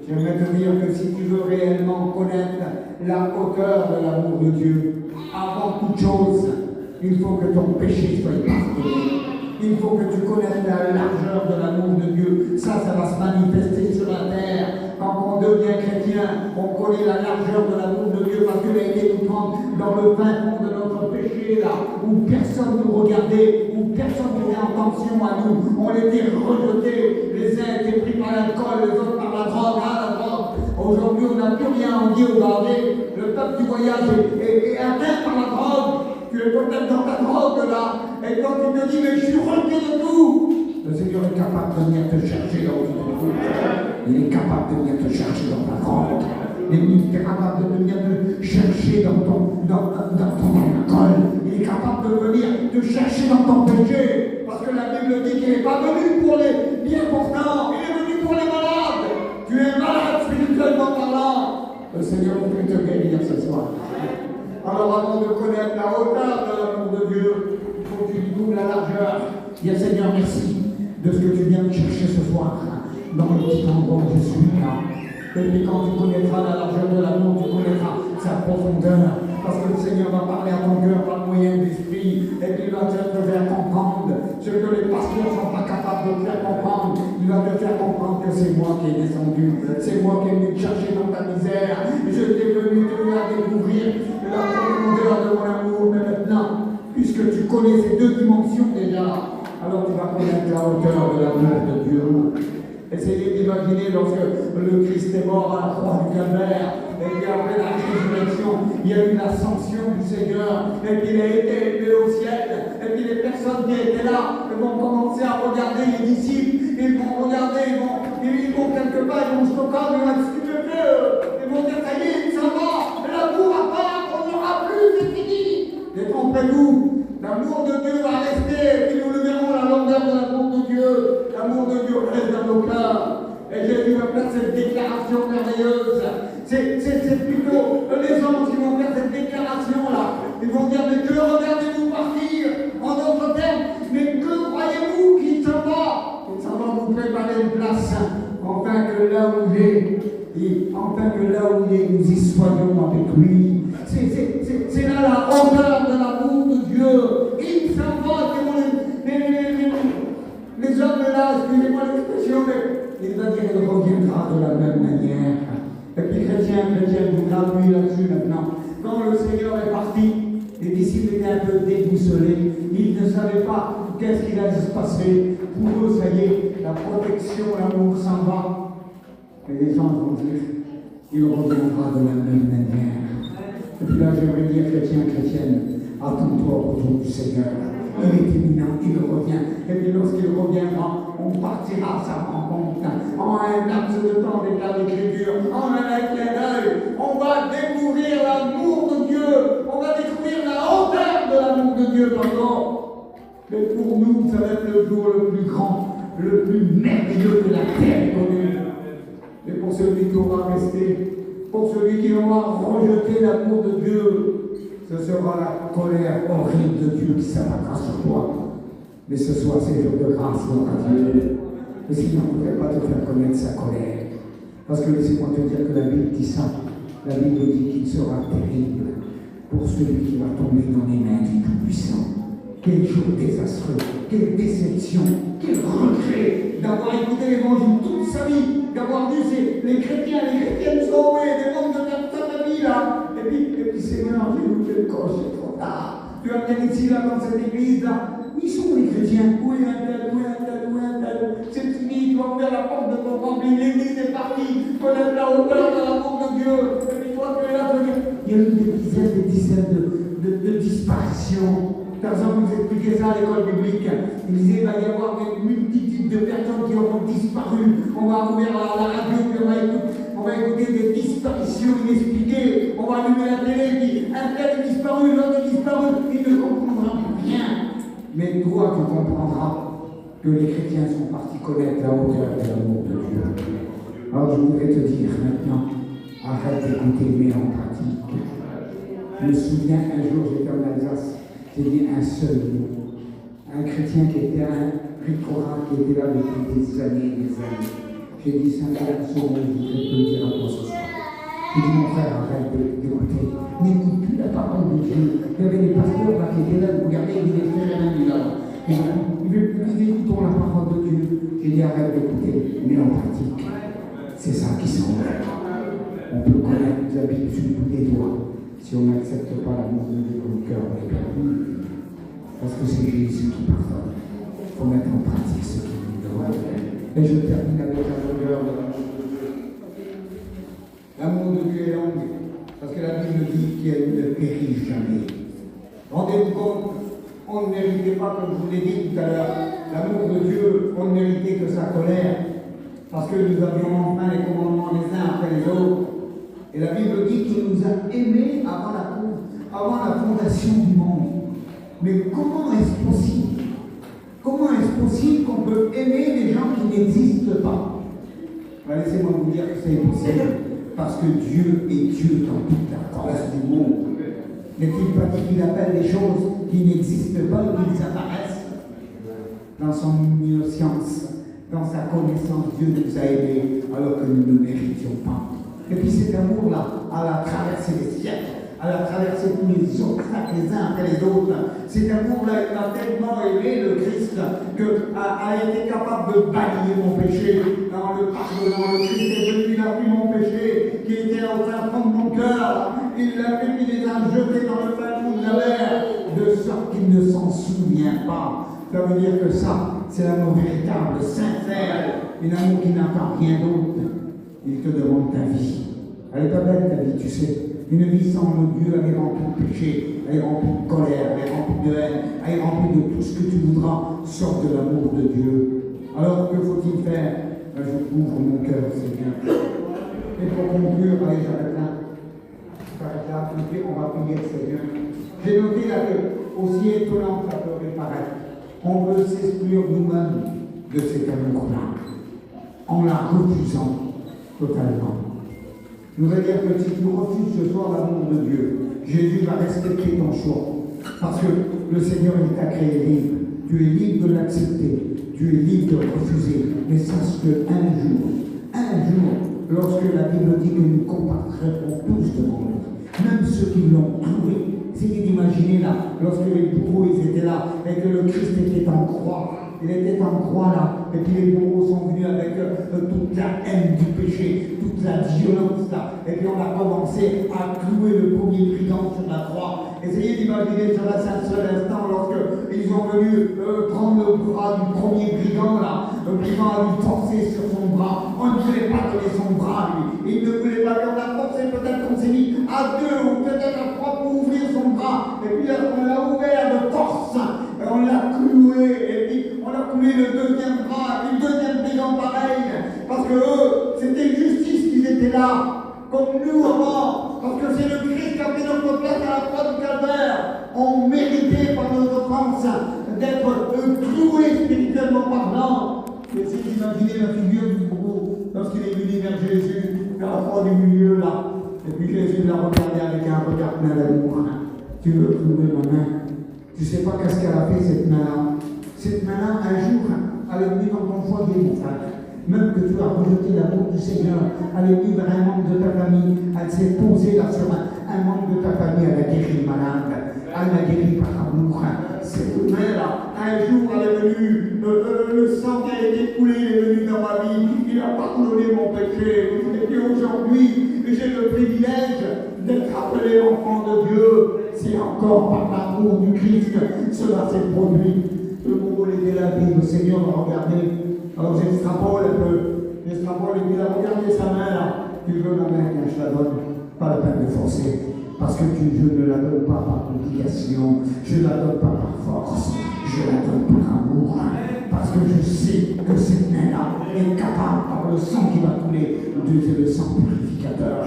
J'aimerais te dire que si tu veux réellement connaître la hauteur de l'amour de Dieu, avant toute chose, il faut que ton péché soit pardonné. Il faut que tu connaisses la largeur de l'amour de Dieu. Ça va se manifester sur la terre. Quand on devient chrétien, on connaît la largeur de l'amour de Dieu parce qu'il a été nous prendre dans le fin fond de notre péché, là, où personne ne nous regardait, où personne n'était en tension à nous. On était rejetés. Les uns étaient pris par l'alcool, les autres par la drogue. La drogue. Aujourd'hui, on n'a plus rien à dire au Gardé. Le peuple du voyage est atteint par la drogue. Tu es peut-être dans ta drogue là, et quand tu te dis, mais je suis rempli de tout, le Seigneur est capable de venir te chercher là où tu te trouves. Il est capable de venir te chercher dans ta drogue. Il est capable de venir te chercher dans ton alcool. Il est capable de venir te chercher dans ton péché. Parce que la Bible dit qu'il n'est pas venu pour les bien portants, il est venu pour les malades. Tu es malade spirituellement parlant. Le Seigneur veut te guérir ce soir. Alors avant de connaître la hauteur de l'amour de Dieu, il faut que tu découvres la largeur. Dis Seigneur, merci de ce que tu viens me chercher ce soir, dans le petit endroit où je suis là. Et puis quand tu connaîtras la largeur de l'amour, tu connaîtras sa profondeur. Parce que le Seigneur va parler à ton cœur par le moyen de l'esprit, et puis il va te faire comprendre ce que les pasteurs ne sont pas capables de te faire comprendre. Il va te faire comprendre que c'est moi qui ai descendu, c'est moi qui ai venu te chercher dans ta misère. Je t'ai venu te faire découvrir la profondeur de mon amour. Mais maintenant, puisque tu connais ces deux dimensions déjà, alors tu vas connaître la hauteur de l'amour de Dieu. Essayez d'imaginer lorsque le Christ est mort à la croix du Calvaire, et puis après la résurrection, il y a eu l'ascension du Seigneur, et puis il a été élevé au ciel, et puis les personnes qui étaient là vont commencer à regarder les disciples, ils vont regarder, ils vont quelque part, ils vont se toquer, ils vont être stupéfaits, ils vont dire, ça y est, ça va, l'amour à part, on n'aura plus, c'est fini. Détrompez-vous. L'amour de Dieu va rester, et puis nous le verrons, la longueur de l'amour de Dieu. L'amour de Dieu reste dans nos cœurs. Et Jésus va faire cette déclaration merveilleuse. C'est plutôt les hommes qui vont faire cette déclaration-là. Ils vont dire, mais que regardez-vous partir? En d'autres termes, mais que croyez-vous qu'il s'en va? Il s'en va vous préparer une place, afin que là où il est, nous y soyons avec lui. C'est là la hauteur de l'amour de Dieu. Il s'en va, les hommes là, excusez-moi l'expression, mais il va dire qu'il reviendra de la même manière. Et puis chrétien, vous gravez là-dessus maintenant. Quand le Seigneur est parti, les disciples étaient un peu déboussolés. Ils ne savaient pas qu'est-ce qu'il allait se passer. Pour eux, ça y est, la protection, l'amour s'en va. Et les gens vont dire, il reviendra de la même manière. Et puis là, j'aimerais dire, chrétien, chrétienne, attends-toi au retour du Seigneur. Il est imminent, il revient. Et puis lorsqu'il reviendra, on partira à sa rencontre. En un laps de temps, déclare l'Écriture, en un clin d'œil, on va découvrir l'amour de Dieu. On va découvrir la hauteur de l'amour de Dieu, pardon. Mais pour nous, ça va être le jour le plus grand, le plus merveilleux que la terre ait connu. Et pour celui qui aura resté, pour celui qui aura rejeté l'amour de Dieu, ce sera la colère horrible de Dieu qui s'abattra sur toi. Mais ce soir, c'est le jour de grâce, gloire à Dieu. Mais sinon, on ne pourrait pas te faire connaître sa colère. Parce que laissez-moi te dire que la Bible dit ça. La Bible dit qu'il sera terrible pour celui qui va tomber dans les mains du Tout-Puissant. Quel jour désastreux, quelle déception, quel regret d'avoir écouté l'évangile toute sa vie, d'avoir vu les chrétiens, les chrétiennes sauvées, des membres de ta famille là. Et puis Seigneur, j'ai loupé le coche, c'est trop tard. Tu vas venir ici, là, dans cette église là. Où sont les chrétiens? Où est un tel? Où est un tel? Où est un tel? C'est fini, tu vas ouvrir la porte de ton rempli, l'église est partie, connaître la hauteur de l'amour de Dieu. Et puis toi, tu es là, il y a eu des dizaines de disparitions. Par exemple, vous expliquez ça à l'école biblique. Il disait qu'il va y avoir une multitude de personnes qui auront disparu. On va ouvrir la radio, puis on va écouter des disparitions inexpliquées. On va allumer la télé, puis un tel est disparu, l'autre est disparu. Il ne comprendra rien. Mais toi, tu comprendras que les chrétiens sont partis connaître la hauteur de l'amour de Dieu. Alors, je voudrais te dire maintenant, arrête d'écouter, mets en pratique. Je me souviens, un jour, j'étais en Alsace. J'ai dit un seul mot. Un chrétien qui était un ricora, qui était là depuis des années et des années. J'ai dit simplement ce mot, je voudrais te le dire à toi ce soir. J'ai dit mon frère, arrête d'écouter. N'écoute plus la parole de Dieu. Il y avait des pasteurs là qui étaient là, vous regardez, ils étaient très bien là. Ils écoutons la parole de Dieu. J'ai dit arrête d'écouter, mais en pratique. C'est ça qui semble. On peut connaître la Bible sur le bout des doigts. Si on n'accepte pas l'amour de Dieu dans le cœur, on est perdu. Parce que c'est Jésus qui pardonne. Il faut mettre en pratique ce qu'il nous demande. Et je termine avec la longueur de l'amour de Dieu. L'amour de Dieu est long, parce que la Bible dit qu'il ne périt jamais. Rendez-vous compte, on ne méritait pas, comme je vous l'ai dit tout à l'heure, l'amour de Dieu, on ne méritait que sa colère, parce que nous avions enfin les commandements les uns après les autres. Et la Bible dit qu'il nous a aimés avant la fondation du monde. Mais comment est-ce possible? Comment est-ce possible qu'on peut aimer des gens qui n'existent pas? Laissez-moi vous dire que c'est impossible. Parce que Dieu est Dieu dans toute la grâce du monde. N'est-il pas dit qu'il appelle les choses qui n'existent pas et qu'ils apparaissent? Dans son omniscience, dans sa connaissance, Dieu nous a aimés alors que nous ne méritions pas. Et puis cet amour-là, elle a traversé les siècles, elle a traversé tous les obstacles les uns après les autres. Cet amour-là, il a tellement aimé le Christ qu'elle a été capable de balayer mon péché en le pardonnant. Le Christ est venu, il a pris mon péché qui était au fin fond de mon cœur. Il l'a pris, il les a jetés dans le fin fond de la mer, de sorte qu'il ne s'en souvient pas. Ça veut dire que ça, c'est l'amour véritable, sincère, un amour qui n'attend rien d'autre. Il te demande ta vie. Elle n'est pas belle ta vie, tu sais. Une vie sans le Dieu, elle est remplie de péché, elle est remplie de colère, elle est remplie de haine, elle est remplie de tout ce que tu voudras, sauf de l'amour de Dieu. Alors, que faut-il faire? Ben, je couvre mon cœur, Seigneur. Et pour conclure, allez, j'arrête là. On va prier, Seigneur. J'ai noté là que, aussi étonnant que ça peut paraître, on veut s'exclure nous-mêmes de cet amour-là, en la refusant totalement. Je voudrais dire que si tu refuses ce soir l'amour de Dieu, Jésus va respecter ton choix. Parce que le Seigneur, il t'a créé libre. Tu es libre de l'accepter. Tu es libre de refuser. Mais sache qu'un jour, lorsque la Bible dit que nous comparaîtrons tous devant lui, même ceux qui l'ont trouvé, essayez d'imaginer là, lorsque les bourreaux ils étaient là, et que le Christ était en croix, Il était en croix là, et puis les bourreaux sont venus avec toute la haine du péché, toute la violence là, et puis on a commencé à clouer le premier brigand sur la croix. Essayez d'imaginer sur un seul instant lorsque ils ont venu prendre le bras du premier brigand là, le brigand a dû forcer sur son bras. On ne voulait pas donner son bras lui, il ne voulait pas, on a forcé, peut-être qu'on s'est mis à 2 ou peut-être à 3 pour ouvrir son bras, et puis on l'a ouvert de force, et on l'a cloué, et puis on a coulé le deuxième bras, et le deuxième brigand pareil, parce que eux, c'était justice qu'ils étaient là, comme nous avant, parce que c'est le Christ qui a pris notre place à la croix du calvaire. On méritait par notre offense d'être cloués spirituellement parlant. Essayez d'imaginer la figure du bourreau lorsqu'il est venu vers Jésus, vers la croix du milieu là. Et puis Jésus l'a regardé avec un regard plein d'amour. Tu veux clouer ma main? Tu ne sais pas qu'est-ce qu'elle a fait cette main-là. Cette main-là, un jour, elle est venue dans ton foyer, mon frère. Même que tu as rejeté l'amour du Seigneur, elle est venue vers un membre de ta famille, elle s'est posée là sur un membre de ta famille, elle a guéri le malade, elle l'a guéri par amour. Cette main-là, un jour, elle est venue, le sang qui a été coulé, il est venu dans ma vie, il a pardonné mon péché. Et puis aujourd'hui, j'ai le privilège d'être appelé enfant de Dieu. C'est encore par l'amour du Christ que cela s'est produit. Le bourreau était là, et le Seigneur m'a regardé. Alors j'extrapole un peu, et puis il a regardé sa main là. Tu veux ma main, je la donne, pas la peine de forcer, parce que je ne la donne pas par obligation, je ne la donne pas par force, je la donne par amour, parce que je sais que cette main-là est capable, par le sang qui va couler, de le sang purificateur.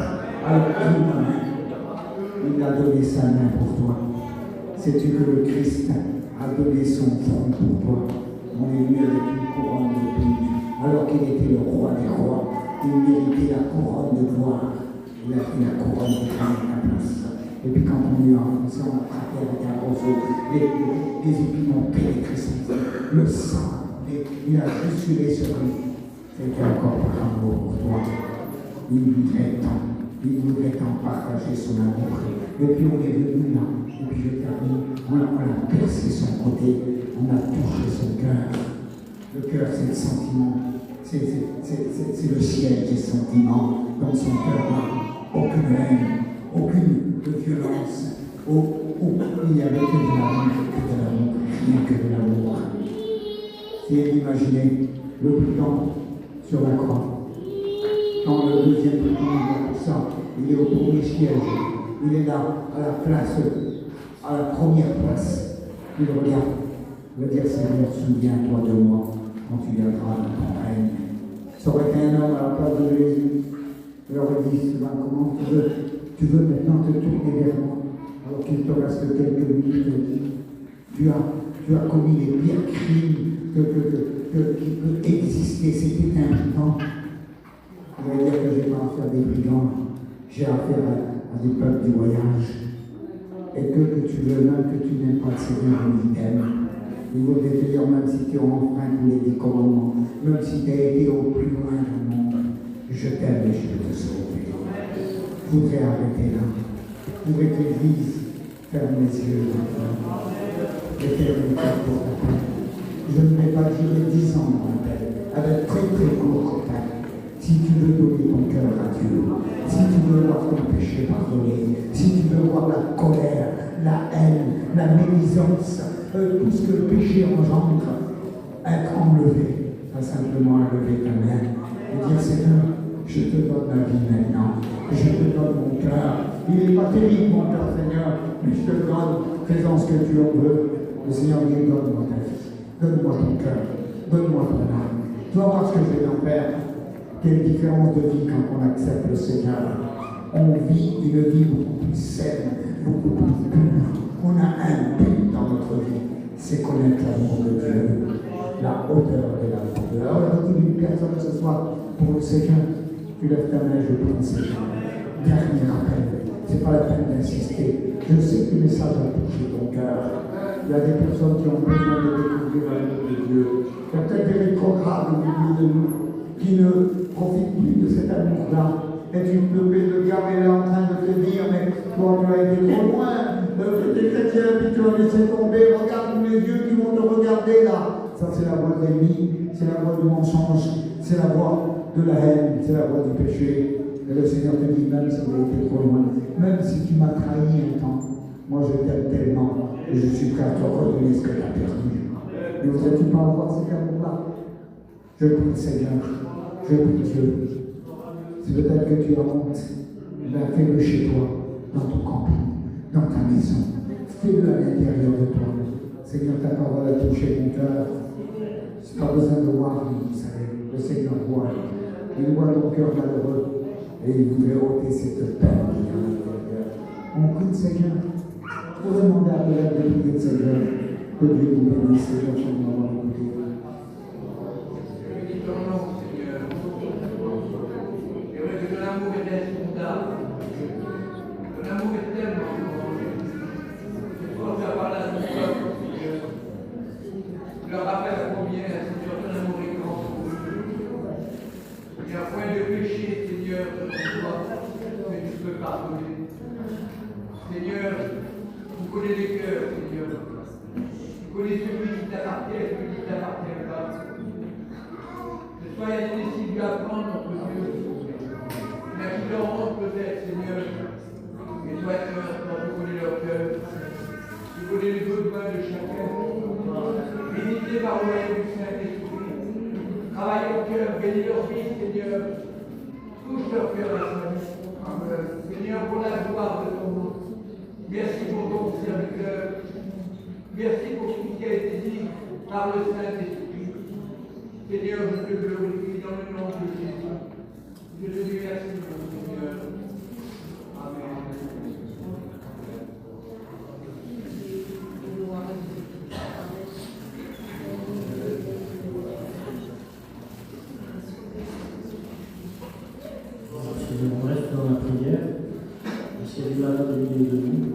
Alors prie ma main, il a donné sa main pour toi. Sais-tu que le Christ a donné son front pour toi? On est venu avec une couronne de pays, alors qu'il était le roi des rois. Il méritait la couronne de gloire. Il a pris la couronne de gloire à la place. Et puis quand on lui a enfoncé, on a frappé avec un roseau. Les épines ont pénétré son sang. Le sang, il a jusculé sur lui. C'était encore par amour pour toi. Il voudrait tant partager son amour. Et puis on est venu là. Et puis je termine. On a percé son côté. On a touché son cœur. Le cœur, c'est le sentiment. C'est le ciel des sentiments. Dans son cœur, là, aucune haine, aucune violence. Il n'y avait que de l'amour, rien que de l'amour. C'est d'imaginer le brigand sur la croix. Quand le deuxième brigand pour ça, il est au premier siège. Il est là, à la place, à la première place. Il regarde. Il va dire, Seigneur, souviens-toi de moi quand tu viendras dans ton règne. Ça aurait été un homme à la place de Jésus. Il aurait dit, Sylvain, comment tu veux maintenant te tourner vers moi, alors qu'il te reste quelques minutes. Tu as commis les pires crimes qui peuvent exister. C'était un brigand. Il va dire que je n'ai pas affaire des brigands. J'ai affaire à des peuples du voyage. Et que tu veux même que tu n'aimes pas le Seigneur, il t'aime. Il voudrait te dire, même si tu as enfreint tous les 10 commandements, même si tu as été au plus loin du monde, je t'aime et je vais te sauver. Je voudrais arrêter là. Je voudrais que l'Église ferme les yeux maintenant. L'éternité pour ta paix. Je ne vais pas durer 10 ans dans la paix, avec très court temps. Si tu veux donner ton cœur à Dieu, si tu veux voir ton péché pardonné, si tu veux voir la colère, la haine, la médisance, tout ce que le péché engendre, être enlevé, pas simplement enlever ta main et dire, Seigneur, je te donne ma vie maintenant, je te donne mon cœur. Il n'est pas terrible mon cœur, Seigneur, mais je te donne, fais-en ce que tu en veux. Le Seigneur dit, donne-moi ta vie, donne-moi ton cœur, donne-moi ton âme. Tu vas voir ce que je vais en faire. Quelle différence de vie quand on accepte le Seigneur. On vit une vie beaucoup plus saine, beaucoup plus pure. On a un but dans notre vie, c'est connaître l'amour de Dieu, la hauteur de l'amour de Dieu. Alors, il y a une personne ce soir pour le Seigneur. Tu lèves ta main, je prie, Seigneur. Dernier appel. C'est pas la peine d'insister. Je sais que le message a touché ton cœur. Il y a des personnes qui ont besoin de découvrir l'amour de Dieu. Il y a peut-être des rétrogrades au milieu de nous qui ne profitent plus de cet amour-là. Et le diable est là en train de te dire, mais toi tu as été trop loin, tu es chrétien, puis tu as laissé tomber, regarde tous les yeux qui vont te regarder là. Ça, c'est la voix de l'ennemi, c'est la voix du mensonge, c'est la voix de la haine, c'est la voix du péché. Et le Seigneur te dit, même si tu as été trop loin, même si tu m'as trahi un temps, moi je t'aime tellement et je suis prêt à te redonner ce que tu as perdu. Ne voudrais-tu pas avoir cet amour-là? Je prie le Seigneur, je prie Dieu. C'est peut-être que tu as honte. Fais-le chez toi, dans ton camping, dans ta maison. Fais-le à l'intérieur de toi. Seigneur, ta parole a touché mon cœur. Tu n'as pas besoin de voir, vous savez. Le Seigneur voit. Il voit ton cœur malheureux. Et il voudrait ôter cette peine qui est à l'intérieur. On prie le Seigneur. Pour demander à Père de prier le Seigneur. Que Dieu nous bénisse. Seigneur, sur le moment d'écouter. L'amour est insondable. L'amour est tellement grand. Je crois que ça parle à ton peuple, Seigneur. Je leur rappelle combien, Seigneur, ton amour est grand pour eux. Il n'y a point de péché, Seigneur, de toi, que tu peux pardonner. Seigneur, tu connais les cœurs, Seigneur. Tu connais celui qui t'appartient et celui qui ne t'appartient pas. Que sois indécis à prendre notre Dieu. Mais qui leur montre peut-être, Seigneur, et toi, Seigneur, tu connais leur cœur, tu connais les besoins de chacun. Bénis par le moyen du Saint-Esprit, travaille leur cœur, bénis leur vie, Seigneur, touche leur cœur à sa vie. Seigneur, pour la gloire de ton nom, merci pour ton serviteur, merci pour tout ce qui a été dit par le Saint-Esprit. Seigneur, je te glorifie dans le nom de Jésus. Je te dis merci, mon Seigneur. Amen. On reste dans la prière. S'il y a des malades au milieu de nous,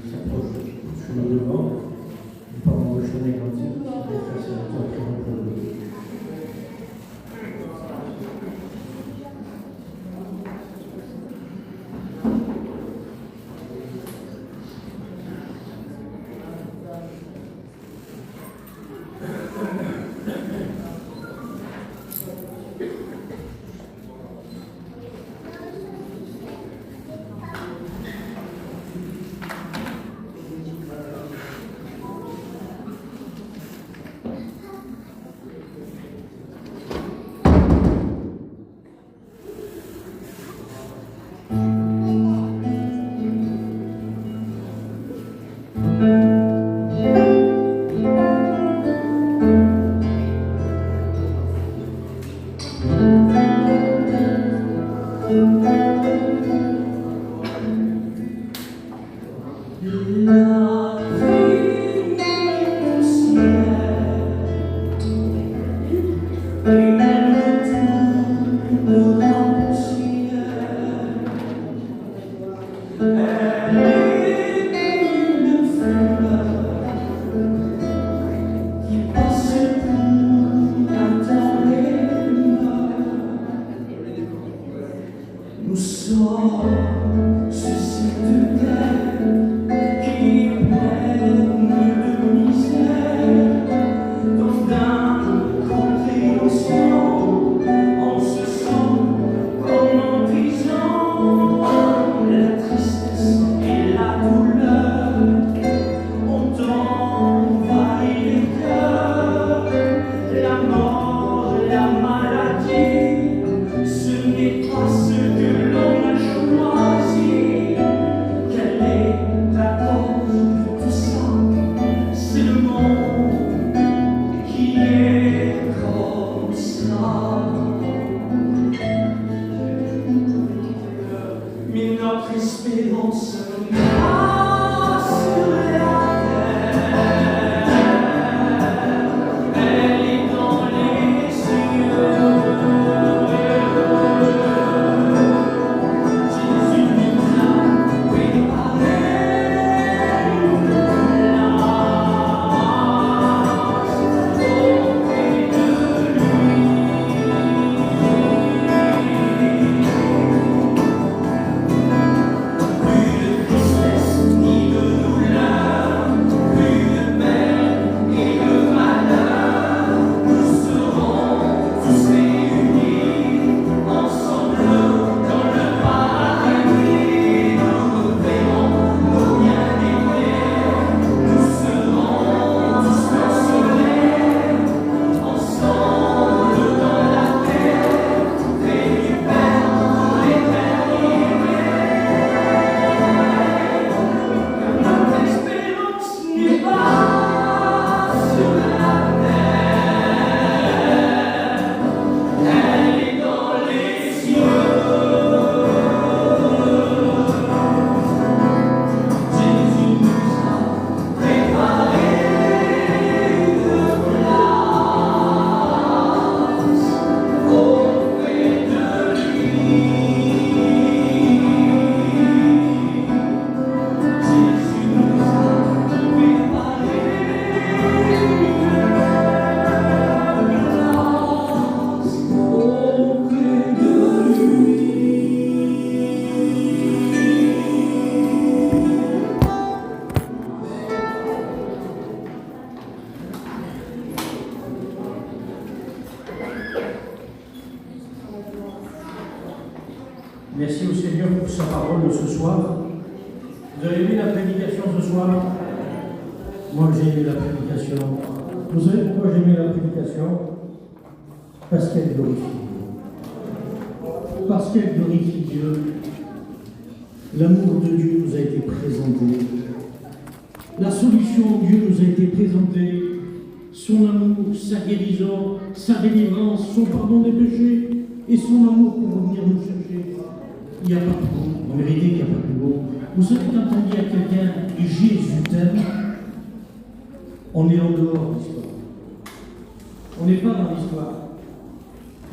qui s'approchent sur le devant, nous parlons le chemin quantique, qui est face à la porte qui repose. Merci au Seigneur pour sa parole de ce soir. Vous avez aimé la prédication ce soir? Moi j'ai aimé la prédication. Vous savez pourquoi j'ai aimé la prédication? Parce qu'elle glorifie Dieu. Parce qu'elle glorifie Dieu. L'amour de Dieu nous a été présenté. La solution de Dieu nous a été présentée. Son amour, sa guérison, sa délivrance, son pardon des péchés et son amour pour venir nous chercher. Il n'y a pas plus beau. En vérité, il n'y a pas plus beau. Vous savez, quand on dit à quelqu'un « Jésus t'aime », on est en dehors de l'histoire. On n'est pas dans l'histoire.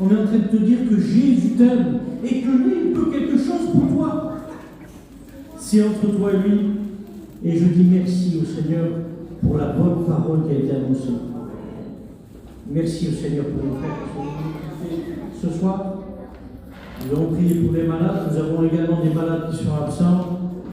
On est en train de te dire que Jésus t'aime et que lui, il peut quelque chose pour toi. C'est entre toi et lui. Et je dis merci au Seigneur pour la bonne parole qui a été annoncée. Merci au Seigneur pour les frères qui sont venus ce soir. Nous allons prier pour les malades. Nous avons également des malades qui sont absents.